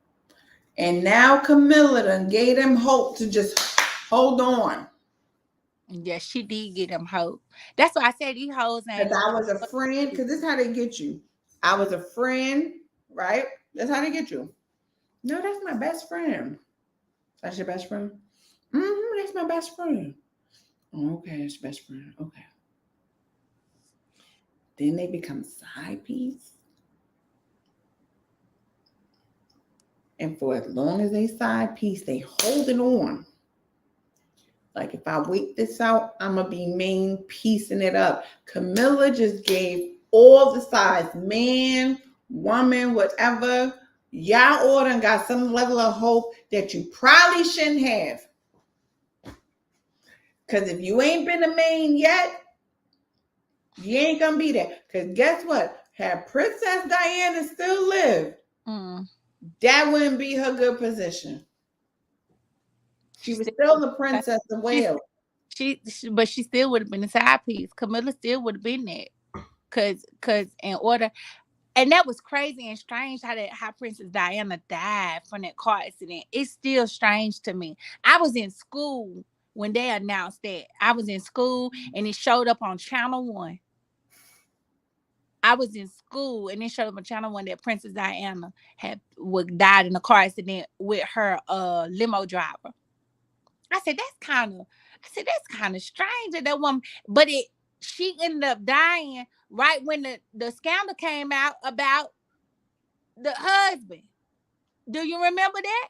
And now Camilla done gave them hope to just hold on. Yes, she did get them hope. That's why I said these hoes ain't Because I no. was a friend, because this is how they get you. I was a friend, right? That's how they get you. No, that's my best friend. That's your best friend? Mm-hmm, that's my best friend. Okay, it's best friend. Okay. Then they become side piece. And for as long as they side piece, they hold it on. Like if I wait this out, I'm gonna be main piecing it up. Camilla just gave all the sides, man, woman, whatever. Y'all all done got some level of hope that you probably shouldn't have. Because if you ain't been a main yet, you ain't gonna be there. Because guess what? Had Princess Diana still lived, that wouldn't be her good position. She was still the Princess of Wales. But she still would have been a side piece. Camilla still would have been there. Cause in order, and that was crazy and strange how Princess Diana died from that car accident. It's still strange to me. I was in school when they announced that. I was in school and it showed up on Channel 1. I was in school and it showed up on Channel 1 that Princess Diana died in a car accident with her limo driver. I said that's kind of strange that woman, but she ended up dying right when the scandal came out about the husband. Do you remember that?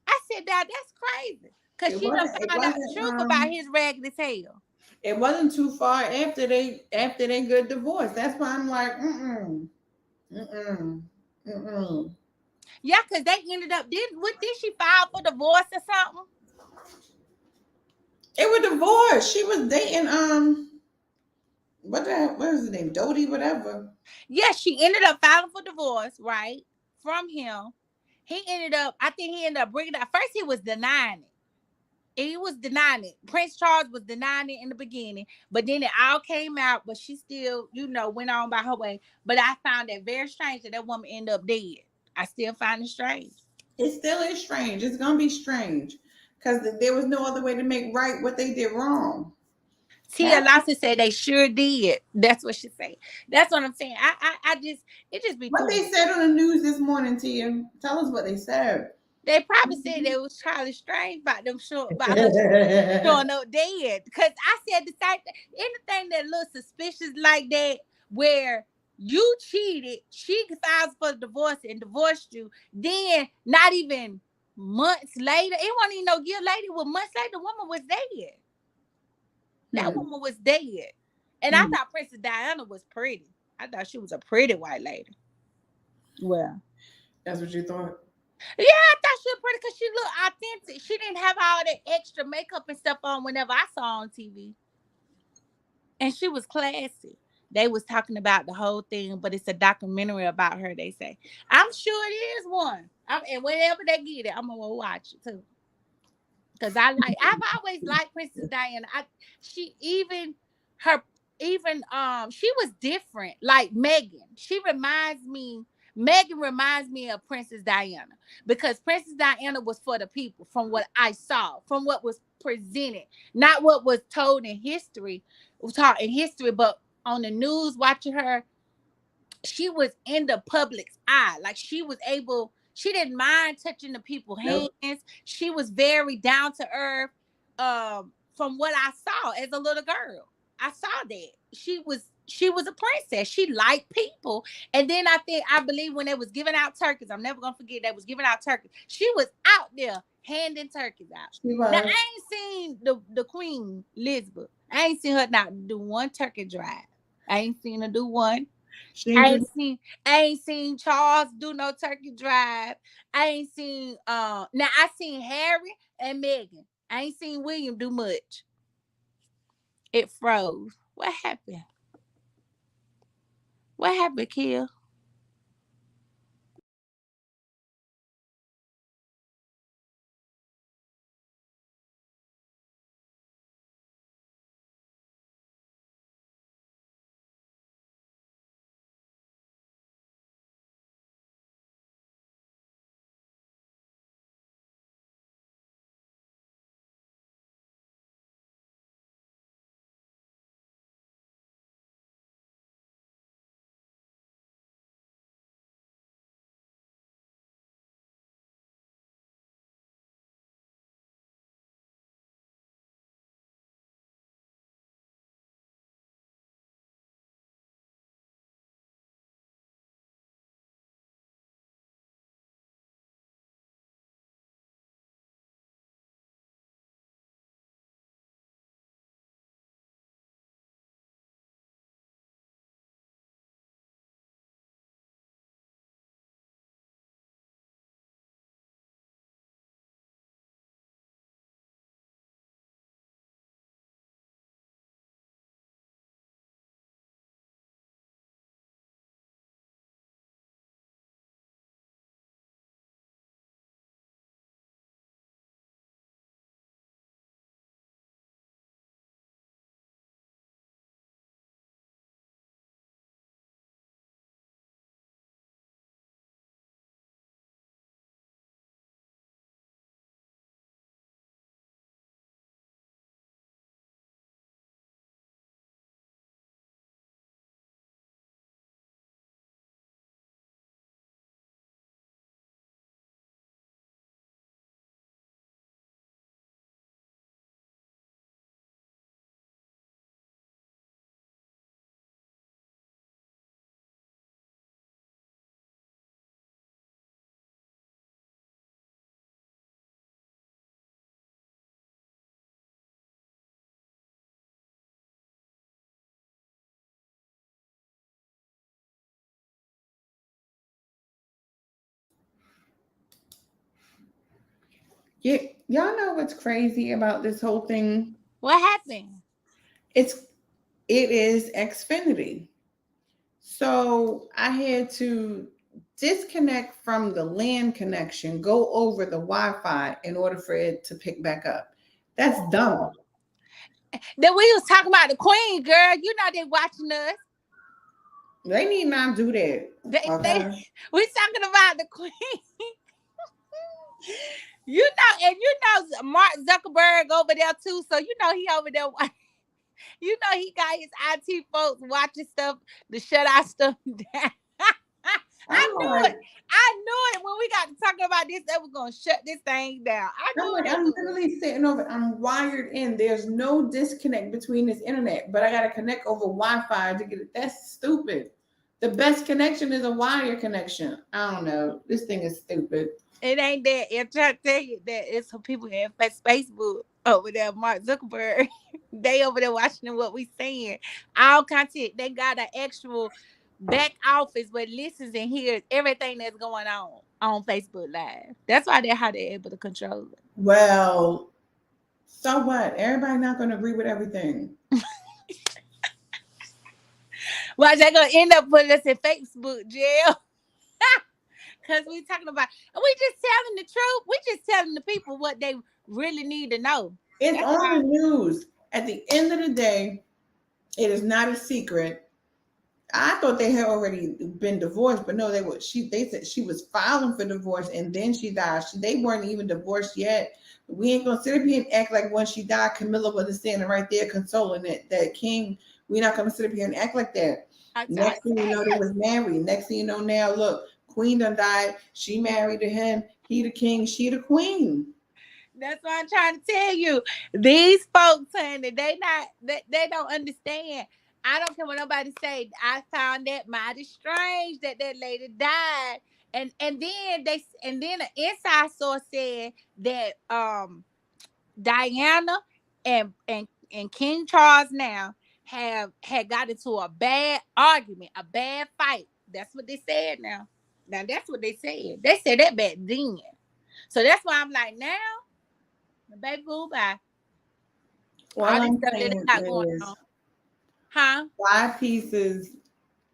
I said that's crazy. Cause she done found out the truth about his raggedy tail. It wasn't too far after they good divorce. That's why I'm like, Yeah, cause they ended up did she file for divorce or something? It was divorced. She was dating what was his name? Dodie, whatever. Yeah, she ended up filing for divorce, right? From him. I think he ended up bringing it up. First, he was denying it. He was denying it. Prince Charles was denying it in the beginning, but then it all came out. But she still, went on by her way. But I found it very strange that woman ended up dead. I still find it strange. It still is strange. It's gonna be strange because there was no other way to make right what they did wrong. Tia Lawson said they sure did. That's what she said. That's what I'm saying. It just be What they said on the news this morning, Tia. Tell us what they said. They probably said it was Charlie Strange about her showing up dead. Because I said the same thing. Anything that looks suspicious like that, where you cheated, she files for divorce and divorced you, then not even months later, it wasn't even no year later, months later, the woman was dead. That woman was dead. And I thought Princess Diana was pretty. I thought she was a pretty white lady. Well. That's what you thought? Yeah, I thought she was pretty because she looked authentic. She didn't have all that extra makeup and stuff on whenever I saw on TV. And she was classy. They was talking about the whole thing, but it's a documentary about her, they say. I'm sure it is one. And whenever they get it, I'm going to watch it too. Because I've always liked Princess Diana. She was different. Like Megan reminds me of Princess Diana because Princess Diana was for the people from what I saw, from what was presented, not what was told in history, but on the news, watching her, she was in the public's eye. Like she didn't mind touching the people's hands. Nope. She was very down to earth. From what I saw as a little girl, I saw that she was a princess. She liked people. And then I believe when they was giving out turkeys, I'm never gonna forget they was giving out turkeys. She was out there handing turkeys out. Now I ain't seen the Queen Elizabeth. I ain't seen her not do one turkey drive. I ain't seen her do one. I ain't seen Charles do no turkey drive. I ain't seen now I seen Harry and Meghan. I ain't seen William do much. It froze. What happened? What happened, Kill? Yeah, y'all know what's crazy about this whole thing? What happened? It's it is Xfinity. So I had to disconnect from the LAN connection, go over the Wi-Fi in order for it to pick back up. That's dumb. Then we was talking about the queen, girl. You know they watching us. They need not do that. They Okay. we talking about the queen. You know, and you know Mark Zuckerberg over there too. So you know he over there. You know he got his IT folks watching stuff to shut our stuff down. I I'm knew it. like, I knew it when we got to talking about this. They was gonna shut this thing down. I I'm knew like, they I'm would. literally sitting over. I'm wired in. There's no disconnect between this internet, but I gotta connect over Wi-Fi to get it. That's stupid. The best connection is a wire connection. I don't know. This thing is stupid. It ain't that. I'm trying to tell you that it's some people in Facebook over there, Mark Zuckerberg. They over there watching what we saying. All content. They got an actual back office where listens and hears everything that's going on Facebook Live. That's why they're how they're able to control it. Well, so what? Everybody not gonna agree with everything. Well, they're gonna end up putting us in Facebook jail. Cause we talking about we just telling the truth. We just telling the people what they really need to know. It's That's on why the news. At the end of the day, it is not a secret. I thought they had already been divorced, but no, they were. They said she was filing for divorce, and then she died. They weren't even divorced yet. We ain't gonna sit up here and act like when she died, Camilla wasn't standing right there consoling it. That King, we're not gonna sit up here and act like that. I tried Next thing you know, they was married. Next thing you know, now look, Queen done died. She married to him. He the king. She the queen. That's what I'm trying to tell you. These folks, honey, they don't understand. I don't care what nobody say. I found that mighty strange that that lady died, and then an inside source said that Diana and King Charles now have had got into a bad argument, a bad fight. That's what they said now. Now that's what they said. They said that back then. So that's why I'm like now. Baby boo bye. All All this I'm stuff that they saying got going is on. Huh? side pieces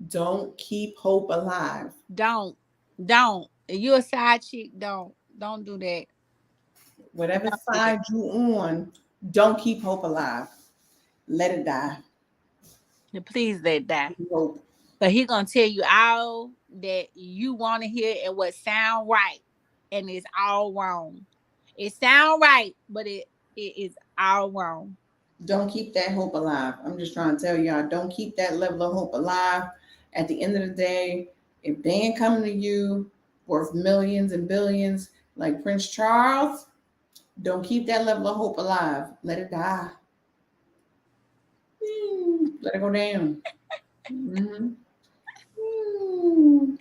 don't keep hope alive. Don't. Don't. If you a side chick, don't do that. Whatever Don't do that. side you on, don't keep hope alive. Let it die. And please let that. Hope. But he gonna tell you all that you want to hear and what sound right, and it's all wrong. It sound right, but it is all wrong. Don't keep that hope alive. I'm just trying to tell y'all, don't keep that level of hope alive. At the end of the day, if they ain't coming to you worth millions and billions like Prince Charles, don't keep that level of hope alive. Let it die. Let it go down. Mhm.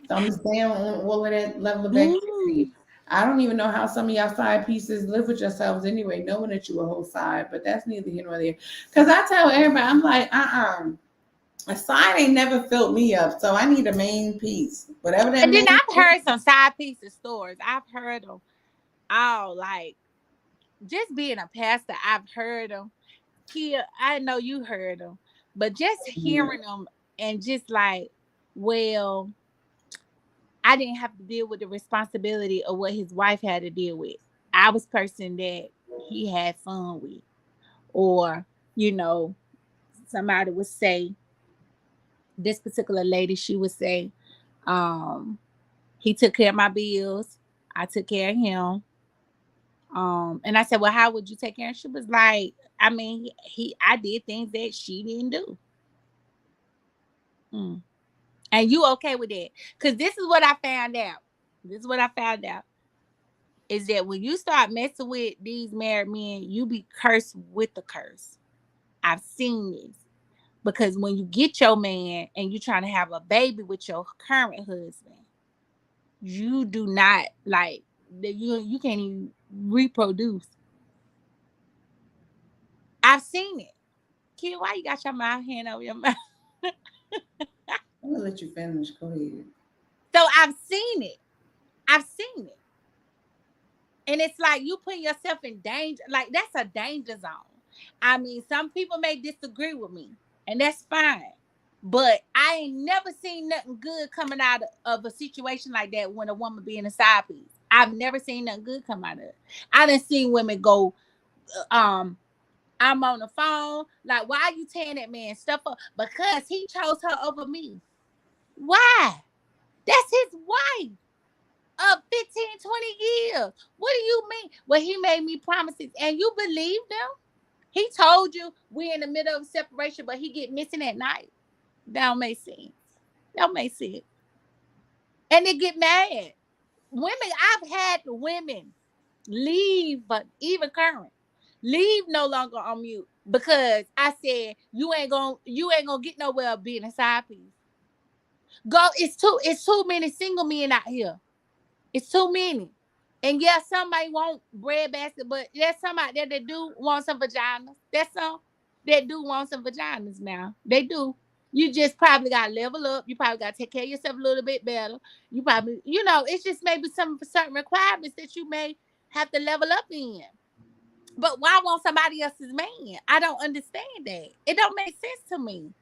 Thumbs down on all of that level of activity. Mm. I don't even know how some of y'all side pieces live with yourselves anyway, knowing that you a whole side, but that's neither here nor there. Because I tell everybody, I'm like, a side ain't never filled me up, so I need a main piece. Whatever that And then main I've piece. heard some side pieces stories. I've heard them all like just being a pastor. I've heard them. Kia, I know you heard them, but just hearing them and just like, well, I didn't have to deal with the responsibility of what his wife had to deal with. I was person that he had fun with, or you know, somebody would say this particular lady, she would say, um, he took care of my bills, I took care of him. And I said, well, how would you take care? And she was like, I mean, I did things that she didn't do. Mm. And you okay with that? Because this is what I found out. This is what I found out is that when you start messing with these married men, you be cursed with the curse. I've seen this because when you get your man and you trying to have a baby with your current husband, you do not like that. You can't even reproduce. I've seen it. Kid, why you got your mouth hand over your mouth? I'm gonna let you finish. Go ahead. So I've seen it. I've seen it. And it's like you putting yourself in danger. Like, that's a danger zone. I mean, some people may disagree with me, and that's fine. But I ain't never seen nothing good coming out of a situation like that when a woman being a side piece. I've never seen nothing good come out of it. I done seen women go, I'm on the phone. Like, why are you tearing that man stuff up? Because he chose her over me. Why? That's his wife of 15, 20 years. What do you mean? Well, he made me promises and you believed him? He told you we're in the middle of separation, but he get missing at night. That don't make sense. That don't make sense. And they get mad. Women, I've had women leave, but even current, leave no longer on mute because I said you ain't gonna get nowhere being a side piece. Go, it's too many single men out here. It's too many. And yeah, somebody want breadbasket, but there's some out there that do want some vaginas. That's some that do want some vaginas now. They do. You just probably got to level up. You probably got to take care of yourself a little bit better. You probably, it's just maybe some certain requirements that you may have to level up in. But why want somebody else's man? I don't understand that. It don't make sense to me.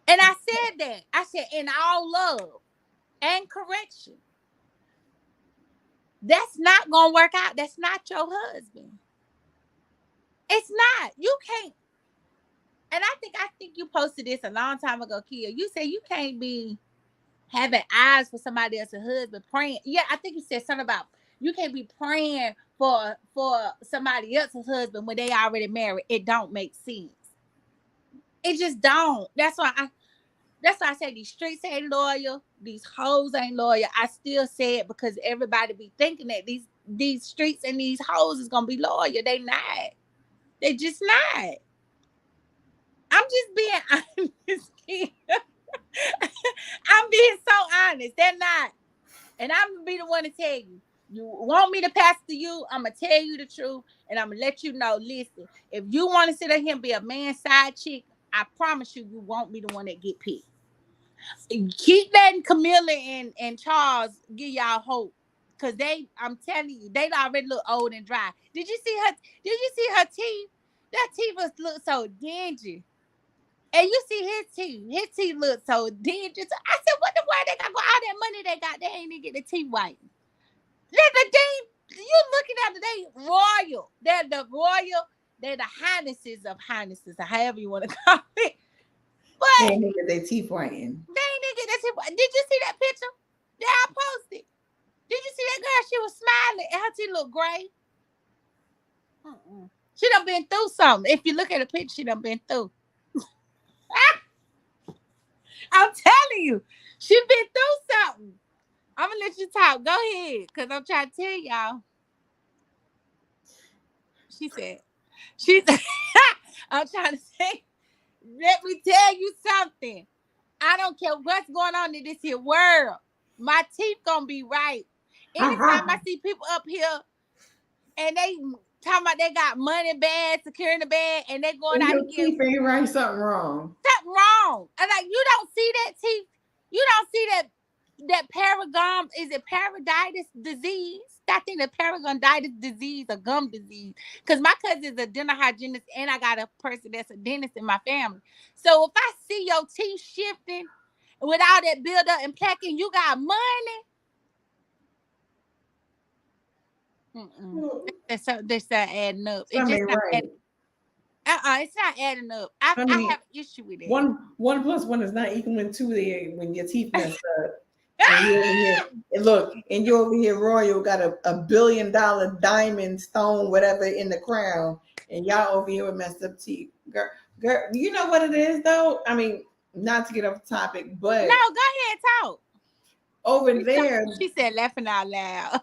And I said that. I said in all love and correction. That's not gonna work out. That's not your husband. It's not. You can't. And I think you posted this a long time ago, Kia. You said you can't be having eyes for somebody else's husband, praying. Yeah, I think you said something about you can't be praying for somebody else's husband when they already married. It don't make sense. It just don't. That's why I say these streets ain't loyal. These hoes ain't loyal. I still say it because everybody be thinking that these streets and these hoes is gonna be loyal. They not. They just not. I'm just being honest. I'm being so honest. They're not. And I'm gonna be the one to tell you. You want me to pass to you, I'm gonna tell you the truth, and I'm gonna let you know. Listen, if you want to sit at here and be a man's side chick, I promise you won't be the one that get picked. Keep letting Camilla and Charles give y'all hope. Cause I'm telling you, they already look old and dry. Did you see her teeth? That teeth look so dingy. And you see his teeth. His teeth look so dingy. So I said, what the world they got all that money they got? They ain't even get the teeth white. You looking at it, they royal. They're the royal. They're the highnesses of highnesses, or however you want to call it. But they ain't get their teeth whitened. They ain't get their teeth whitened. Did you see that picture that I posted? Did you see that girl? She was smiling and her teeth looked gray. She done been through something. If you look at the picture, she done been through. I'm telling you, she been through something. I'm gonna let you talk. Go ahead, because I'm trying to tell y'all. She said, I'm trying to say, let me tell you something. I don't care what's going on in this here world. My teeth gonna be right. Anytime I see people up here and they talking about they got money bad, securing the bed, and they going out to get teeth ain't right, something wrong. Something wrong. And like you don't see that teeth. You don't see that paragon. Is it periodontitis disease? I think the periodontitis disease or gum disease. Because my cousin is a dental hygienist and I got a person that's a dentist in my family. So if I see your teeth shifting with all that buildup and plaque, you got money. That's not adding up. It's just not right. It's not adding up. I have an issue with it. 1 + 1 is not equaling 2 there when your teeth messed up. And you over here, Royal got a $1 billion diamond stone, whatever, in the crown, and y'all over here with messed up teeth. Girl, you know what it is though? I mean, not to get off topic, but no, go ahead, talk. Over there, she said, laughing out loud.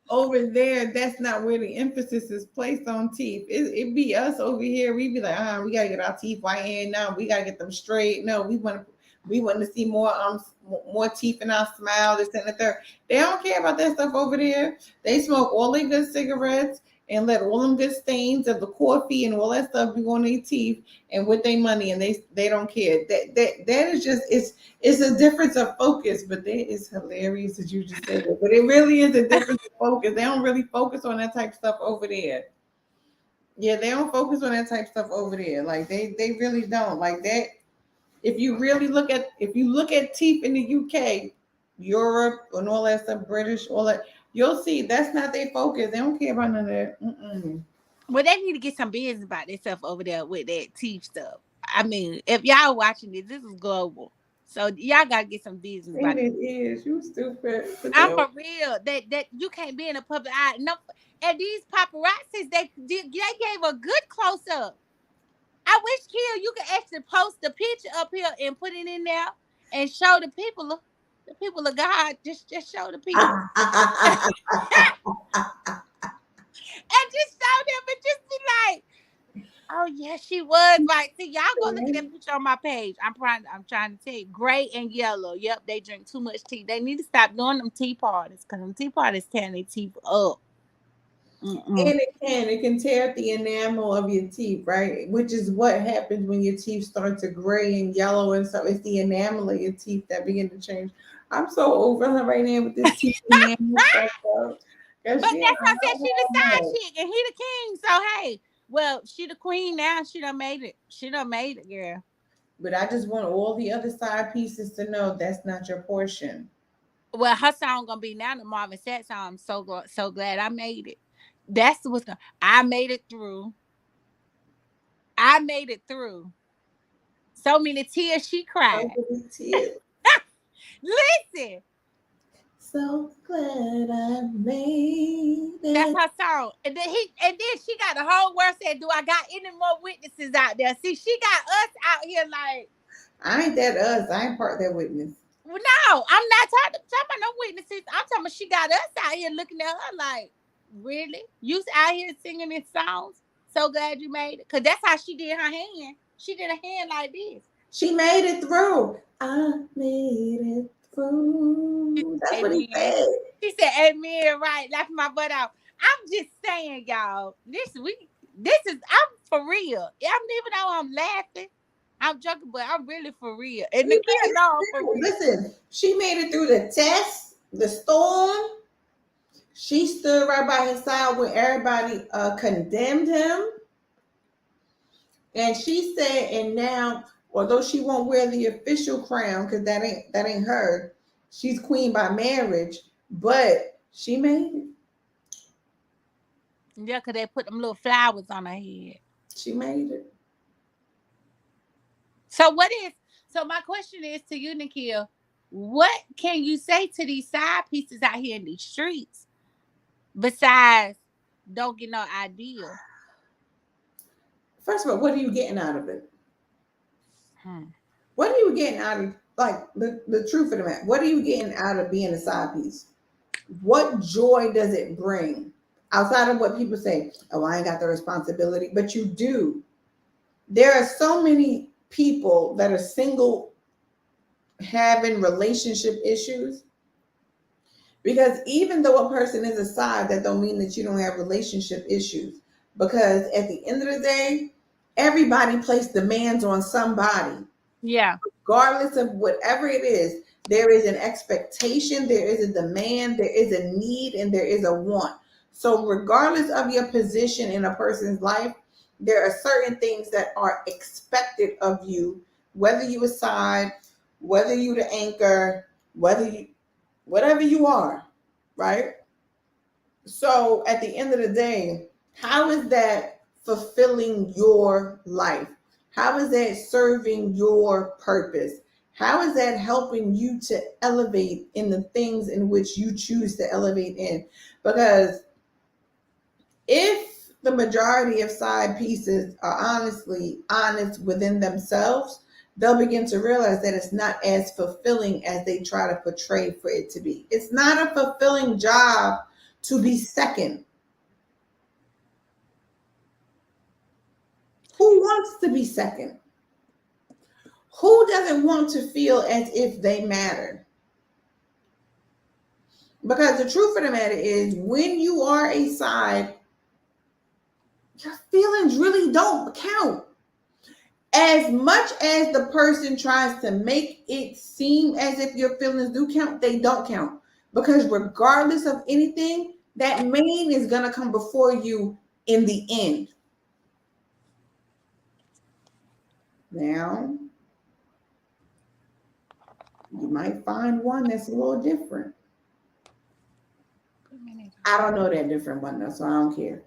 Over there, that's not where the emphasis is placed on teeth. It be us over here. We be like, we gotta get our teeth whitened now. We gotta get them straight. No, we want to see more teeth in our smile. This and the third. They don't care about that stuff over there. They smoke all their good cigarettes. and let all them good stains of the coffee and all that stuff be on their teeth and with their money, and they don't care. That is just it's a difference of focus, but that is hilarious that you just said it. But it really is a difference of focus. They don't really focus on that type of stuff over there. Yeah, they don't focus on that type of stuff over there. Like they really don't. Like that. If you look at teeth in the UK, Europe, and all that stuff, British, all that, you'll see that's not their focus. They don't care about none of that. Mm-mm. Well, they need to get some business about themselves over there with that teeth stuff. I mean, if y'all watching this is global. So y'all gotta get some business about And it is. You stupid. I'm for real. That you can't be in the public eye. No, and these paparazzis, they gave a good close up. I wish, Kill, you could actually post the picture up here and put it in there and show the people of God. Just show the people. And just show them and just be like, oh yeah, she was right. See, y'all go look at that picture on my page. I'm trying to tell you, gray and yellow. Yep, they drink too much tea. They need to stop doing them tea parties because them tea parties tearing their teeth up. And it can tear up the enamel of your teeth, right? Which is what happens when your teeth start to gray and yellow and stuff. It's the enamel of your teeth that begin to change. I'm so over her right now with this teeth enamel stuff. But that's how I said she the side chick and he the king. So hey, well, she the queen now. She done made it. She done made it, girl. But I just want all the other side pieces to know that's not your portion. Well, her song gonna be now the Marvin Sapp song. I'm so glad I made it. That's what's going. I made it through. I made it through. So many tears she cried. So many tears. Listen. So glad I made it. That's her song. And then she got the whole world saying, do I got any more witnesses out there? See, she got us out here like. I ain't that us. I ain't part of that witness. Well, no, I'm not talking about no witnesses. I'm talking about she got us out here looking at her like, really? You out here singing these songs? So glad you made it. Because that's how she did her hand. She did a hand like this. She made it through. I made it through. That's what he said. She said, amen, right? Laughing my butt out. I'm just saying, y'all, I'm for real. Even though I'm laughing, I'm joking, but I'm really for real. And the kids know I'm for real. Listen, she made it through the test, the storm. She stood right by his side when everybody condemned him. And she said, and now, although she won't wear the official crown, because that ain't her, she's queen by marriage, but she made it. Yeah, because they put them little flowers on her head. She made it. So my question is to you, Nikhil, what can you say to these side pieces out here in these streets besides don't get no idea? First of all, what are you getting out of it? What are you getting out of, like, the truth of the matter? What are you getting out of being a side piece? What joy does it bring? Outside of what people say, oh, I ain't got the responsibility, but you do. There are so many people that are single having relationship issues, because even though a person is a side, that don't mean that you don't have relationship issues, because at the end of the day, everybody places demands on somebody. Yeah. Regardless of whatever it is, there is an expectation, there is a demand, there is a need, and there is a want. So regardless of your position in a person's life, there are certain things that are expected of you, whether you a side, whether you the anchor, whatever you are, right? So at the end of the day, how is that fulfilling your life? How is that serving your purpose? How is that helping you to elevate in the things in which you choose to elevate in? Because if the majority of side pieces are honestly honest within themselves, they'll begin to realize that it's not as fulfilling as they try to portray for it to be. It's not a fulfilling job to be second. Who wants to be second? Who doesn't want to feel as if they matter? Because the truth of the matter is, when you are a side, your feelings really don't count. As much as the person tries to make it seem as if your feelings do count, they don't count. Because regardless of anything, that man is going to come before you in the end. Now, you might find one that's a little different. I don't know that different one though, so I don't care.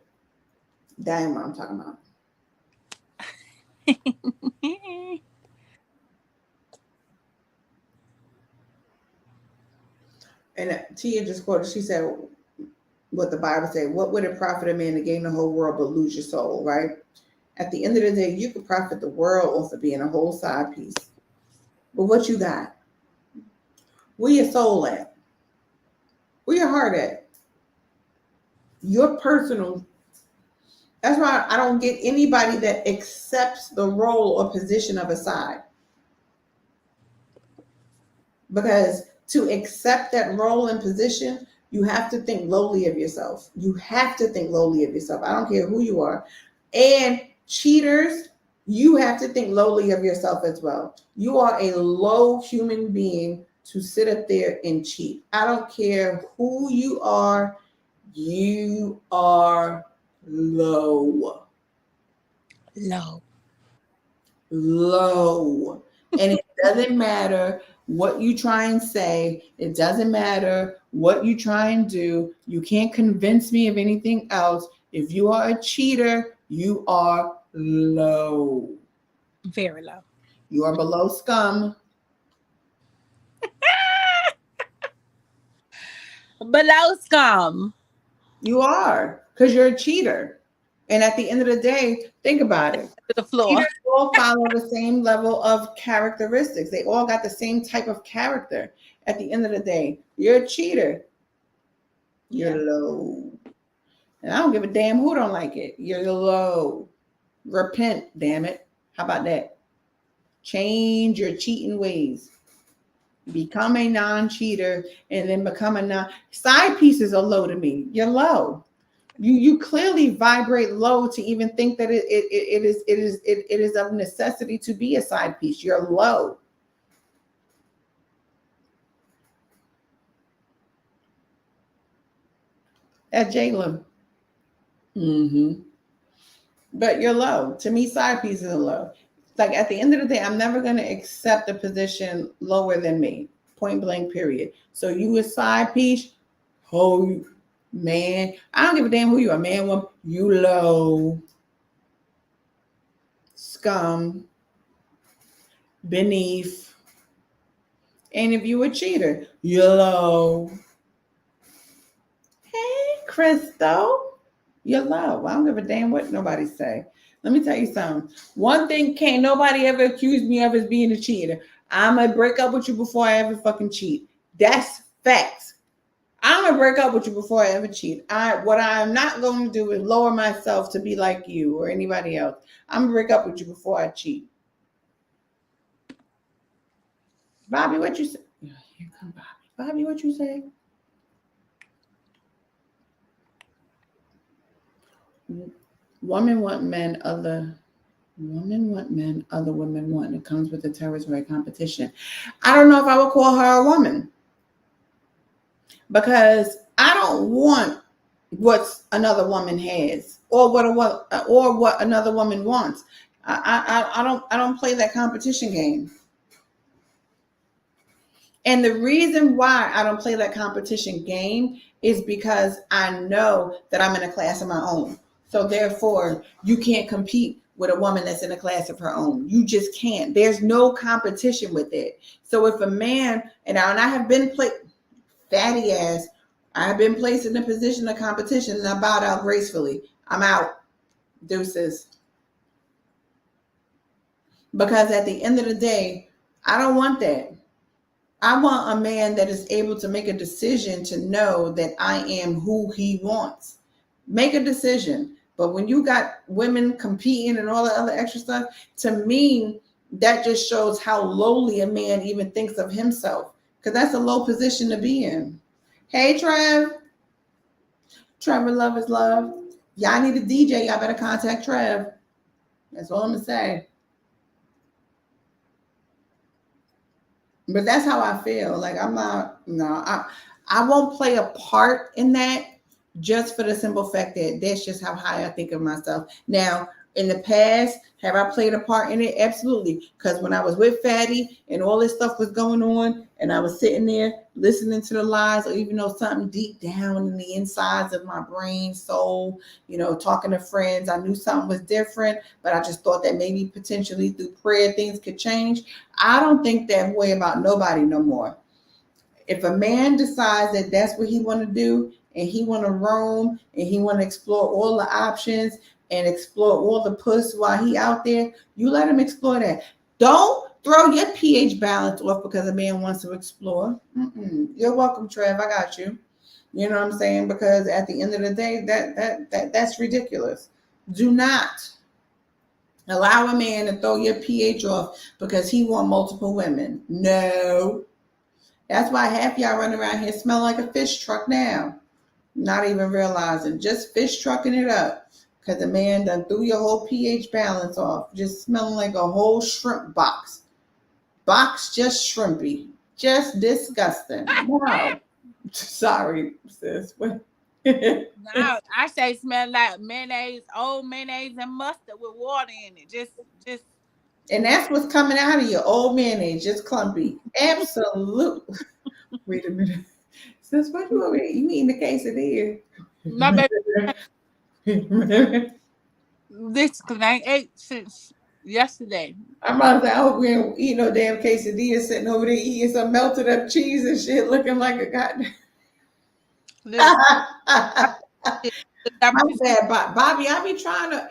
That ain't what I'm talking about. And Tia just quoted, she said, what the Bible said, what would it profit a man to gain the whole world but lose your soul, right? At the end of the day, you could profit the world off of being a whole side piece. But what you got? Where your soul at? Where your heart at? Your personal. That's why I don't get anybody that accepts the role or position of a side. Because to accept that role and position, you have to think lowly of yourself. You have to think lowly of yourself. I don't care who you are. And cheaters, you have to think lowly of yourself as well. You are a low human being to sit up there and cheat. I don't care who you are. You are low. Low. And it doesn't matter what you try and say. It doesn't matter what you try and do. You can't convince me of anything else. If you are a cheater, you are low. Very low. You are below scum. Below scum. You are, because you're a cheater. And at the end of the day, think about it. To the floor. Cheaters all follow the same level of characteristics. They all got the same type of character. At the end of the day, you're a cheater. You're low. And I don't give a damn who don't like it. You're low. Repent, damn it. How about that? Change your cheating ways. Become a non-cheater and then become a non. Side pieces are low to me. You're low. You clearly vibrate low to even think that it is of necessity to be a side piece. You're low. That's Jalen. But you're low. To me, side pieces are low. Like at the end of the day, I'm never going to accept a position lower than me. Point blank, period. So you a side piece? Oh, man. I don't give a damn who you are, man, woman. You low. Scum. Beneath. And if you a cheater, you're low. Hey, Crystal. You're low. I don't give a damn what nobody say. Let me tell you something. One thing can't nobody ever accuse me of is being a cheater. I'm going to break up with you before I ever fucking cheat. That's facts. I'm going to break up with you before I ever cheat. What I'm not going to do is lower myself to be like you or anybody else. I'm going to break up with you before I cheat. Bobby, what you say? Here come Bobby. Bobby, what you say? Women want men, other women want. It comes with the territory competition. I don't know if I would call her a woman because I don't want what another woman has or what another woman wants. I don't play that competition game. And the reason why I don't play that competition game is because I know that I'm in a class of my own. So therefore, you can't compete with a woman that's in a class of her own. You just can't. There's no competition with it. So if a man, and I have been fatty ass, I have been placed in a position of competition and I bowed out gracefully. I'm out. Deuces. Because at the end of the day, I don't want that. I want a man that is able to make a decision to know that I am who he wants. Make a decision. But when you got women competing and all the other extra stuff, to me, that just shows how lowly a man even thinks of himself. Because that's a low position to be in. Hey, Trev. Trevor, love is love. Y'all need a DJ, y'all better contact Trev. That's all I'm gonna say. But that's how I feel. Like I'm not, no, I won't play a part in that just for the simple fact that that's just how high I think of myself. Now, in the past, have I played a part in it? Absolutely. Because when I was with Fatty and all this stuff was going on, and I was sitting there listening to the lies, or even though something deep down in the insides of my brain, soul, talking to friends, I knew something was different, but I just thought that maybe potentially through prayer things could change. I don't think that way about nobody no more. If a man decides that that's what he want to do, and he want to roam, and he want to explore all the options and explore all the puss while he out there, you let him explore that. Don't throw your pH balance off because a man wants to explore. You're welcome, Trev. I got you. You know what I'm saying? Because at the end of the day, that's ridiculous. Do not allow a man to throw your pH off because he want multiple women. No. That's why half y'all run around here smell like a fish truck now. Not even realizing, just fish trucking it up. Because the man done threw your whole pH balance off. Just smelling like a whole shrimp box. Box just shrimpy. Just disgusting. Wow. Sorry, sis. No, I say smell like mayonnaise, old mayonnaise and mustard with water in it. Just. And that's what's coming out of your old mayonnaise, just clumpy. Absolutely. Wait a minute. Sis, what you over here? You eating the quesadilla? My baby. This because I ain't ate since yesterday. I'm about to say, I hope we ain't eat no damn quesadilla sitting over there eating some melted up cheese and shit looking like a goddamn. My bad, Bobby. I be trying to,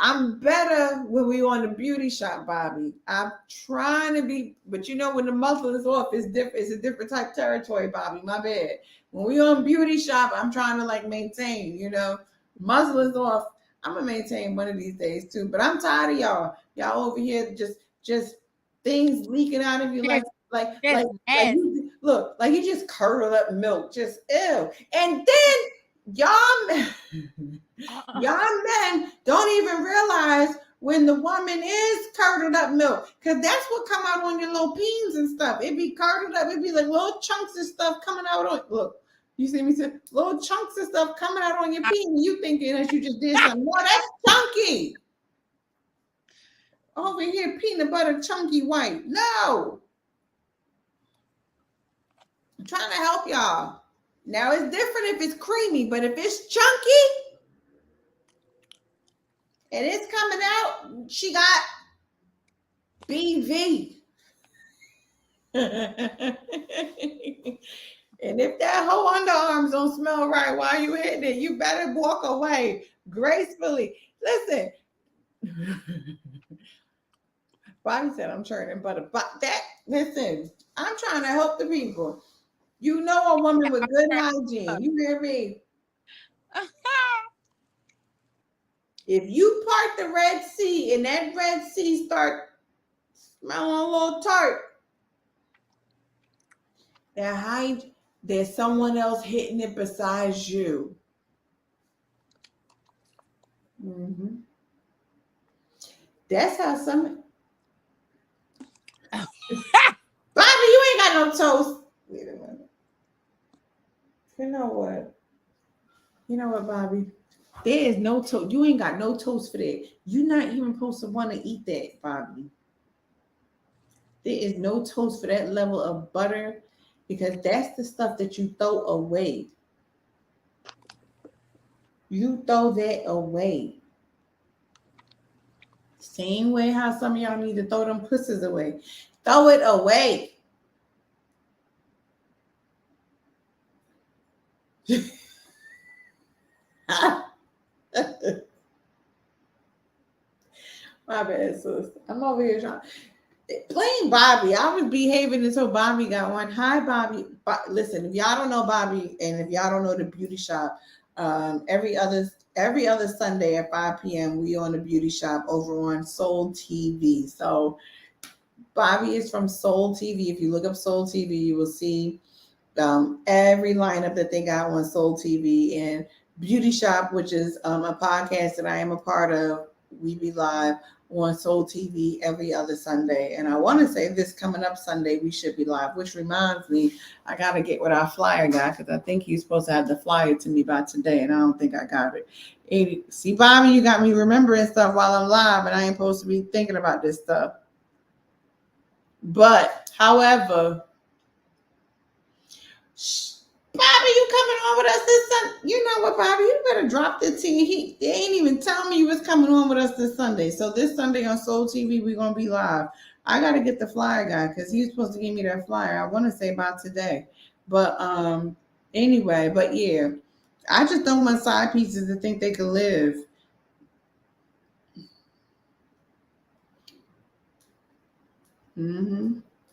I'm better when we on the beauty shop, Bobby. I'm trying to be, but when the muzzle is off, it's different. It's a different type territory, Bobby. My bad. When we on beauty shop, I'm trying to maintain. Muzzle is off. I'm gonna maintain one of these days too. But I'm tired of y'all. Y'all over here just things leaking out of you like you, look, like you just curdled up milk. Just ew. And then y'all men don't even realize when the woman is curdled up milk, because that's what come out on your little peens and stuff. It be curdled up. It be like little chunks of stuff coming out on. Look, you see me say little chunks of stuff coming out on your peen. You thinking that you just did something? No, that's chunky. Over here, peanut butter chunky white. No, I'm trying to help y'all. Now it's different if it's creamy, but if it's chunky and it's coming out, she got BV. And if that whole underarms don't smell right while you hitting it, you better walk away gracefully. Listen. Bobby said I'm churning butter. But listen, I'm trying to help the people. A woman with good hygiene. You hear me? If you part the Red Sea and that Red Sea start smelling a little tart, there's someone else hitting it besides you. Mm-hmm. That's how some. Bobby, you ain't got no toast. Wait a minute. You know what, Bobby? There is no toast. You ain't got no toast for that. You're not even supposed to want to eat that, Bobby. There is no toast for that level of butter, because that's the stuff that you throw away. You throw that away. Same way how some of y'all need to throw them pussies away. Throw it away. My bad, sis. I'm over here trying. Playing Bobby. I was behaving until Bobby got one. Hi, Bobby. Listen, if y'all don't know Bobby, and if y'all don't know the beauty shop, every other Sunday at 5 p.m. we on the beauty shop over on Soul TV. So Bobby is from Soul TV. If you look up Soul TV, you will see every lineup that they got on Soul TV. And Beauty Shop, which is a podcast that I am a part of. We be live on Soul TV every other Sunday. And I want to say this coming up Sunday, we should be live, which reminds me, I got to get with our flyer guy because I think he's supposed to have the flyer to me by today, and I don't think I got it. See, Bobby, you got me remembering stuff while I'm live, and I ain't supposed to be thinking about this stuff. But, however, Bobby, you coming on with us this Sunday? You know what, Bobby? You better drop the tea. They ain't even tell me you was coming on with us this Sunday. So this Sunday on Soul TV, we're going to be live. I got to get the flyer guy because he's supposed to give me that flyer. I want to say about today. But anyway, but yeah. I just don't want side pieces to think they can live.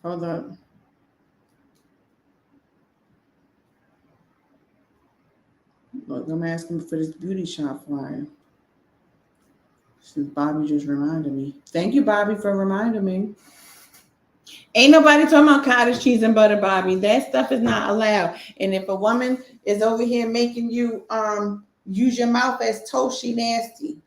Hold up. Look, I'm asking for this beauty shop flyer. Since Bobby just reminded me. Thank you, Bobby, for reminding me. Ain't nobody talking about cottage cheese and butter, Bobby. That stuff is not allowed. And if a woman is over here making you use your mouth as toast, she nasty.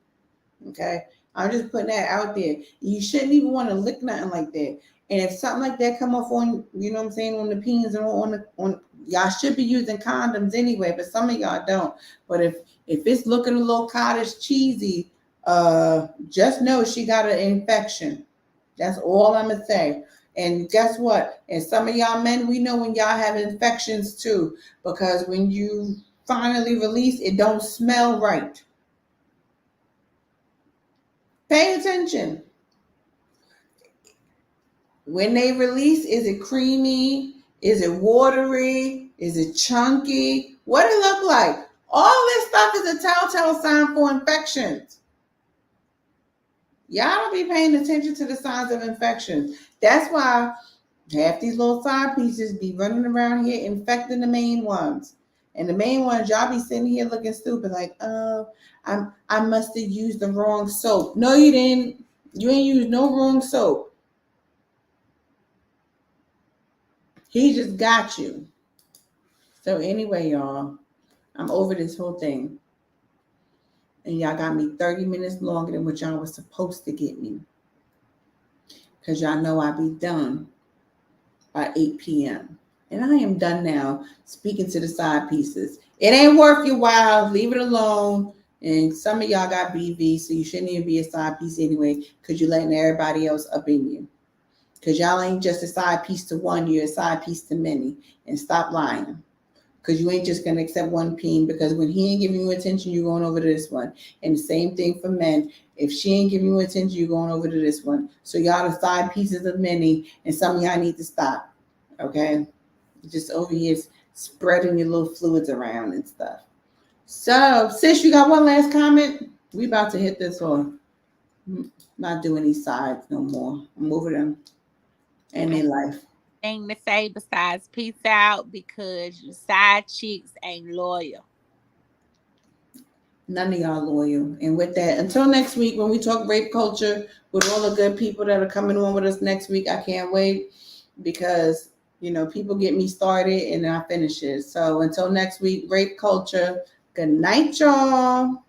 Okay? I'm just putting that out there. You shouldn't even want to lick nothing like that. And if something like that come off on, you know what I'm saying, on the peens and on y'all should be using condoms anyway, but some of y'all don't. But if it's looking a little cottage cheesy, just know she got an infection. That's all I'm gonna say. And guess what? And some of y'all men, we know when y'all have infections too, because when you finally release, it don't smell right. Pay attention. When they release, is it creamy? Is it watery? Is it chunky? What it look like? All this stuff is a telltale sign for infections. Y'all don't be paying attention to the signs of infections. That's why half these little side pieces be running around here infecting the main ones. And the main ones, y'all be sitting here looking stupid like, oh, I must have used the wrong soap. No, you didn't. You ain't used no wrong soap. He just got you. So anyway, y'all, I'm over this whole thing. And y'all got me 30 minutes longer than what y'all was supposed to get me. Because y'all know I be done by 8 p.m. And I am done now speaking to the side pieces. It ain't worth your while. Leave it alone. And some of y'all got BV, so you shouldn't even be a side piece anyway because you're letting everybody else up in you. Because y'all ain't just a side piece to one, you're a side piece to many. And stop lying. Because you ain't just going to accept one peen, because when he ain't giving you attention, you're going over to this one. And the same thing for men. If she ain't giving you attention, you're going over to this one. So y'all the side pieces of many, and some of y'all need to stop. Okay? Just over here spreading your little fluids around and stuff. So, sis, you got one last comment? We about to hit this one. Not doing these sides no more. I'm over them and their life. Thing to say besides peace out, because you side chicks ain't loyal. None of y'all loyal. And with that, until next week when we talk rape culture with all the good people that are coming on with us next week, I can't wait because, you know, people get me started and then I finish it. So until next week, rape culture. Good night, y'all.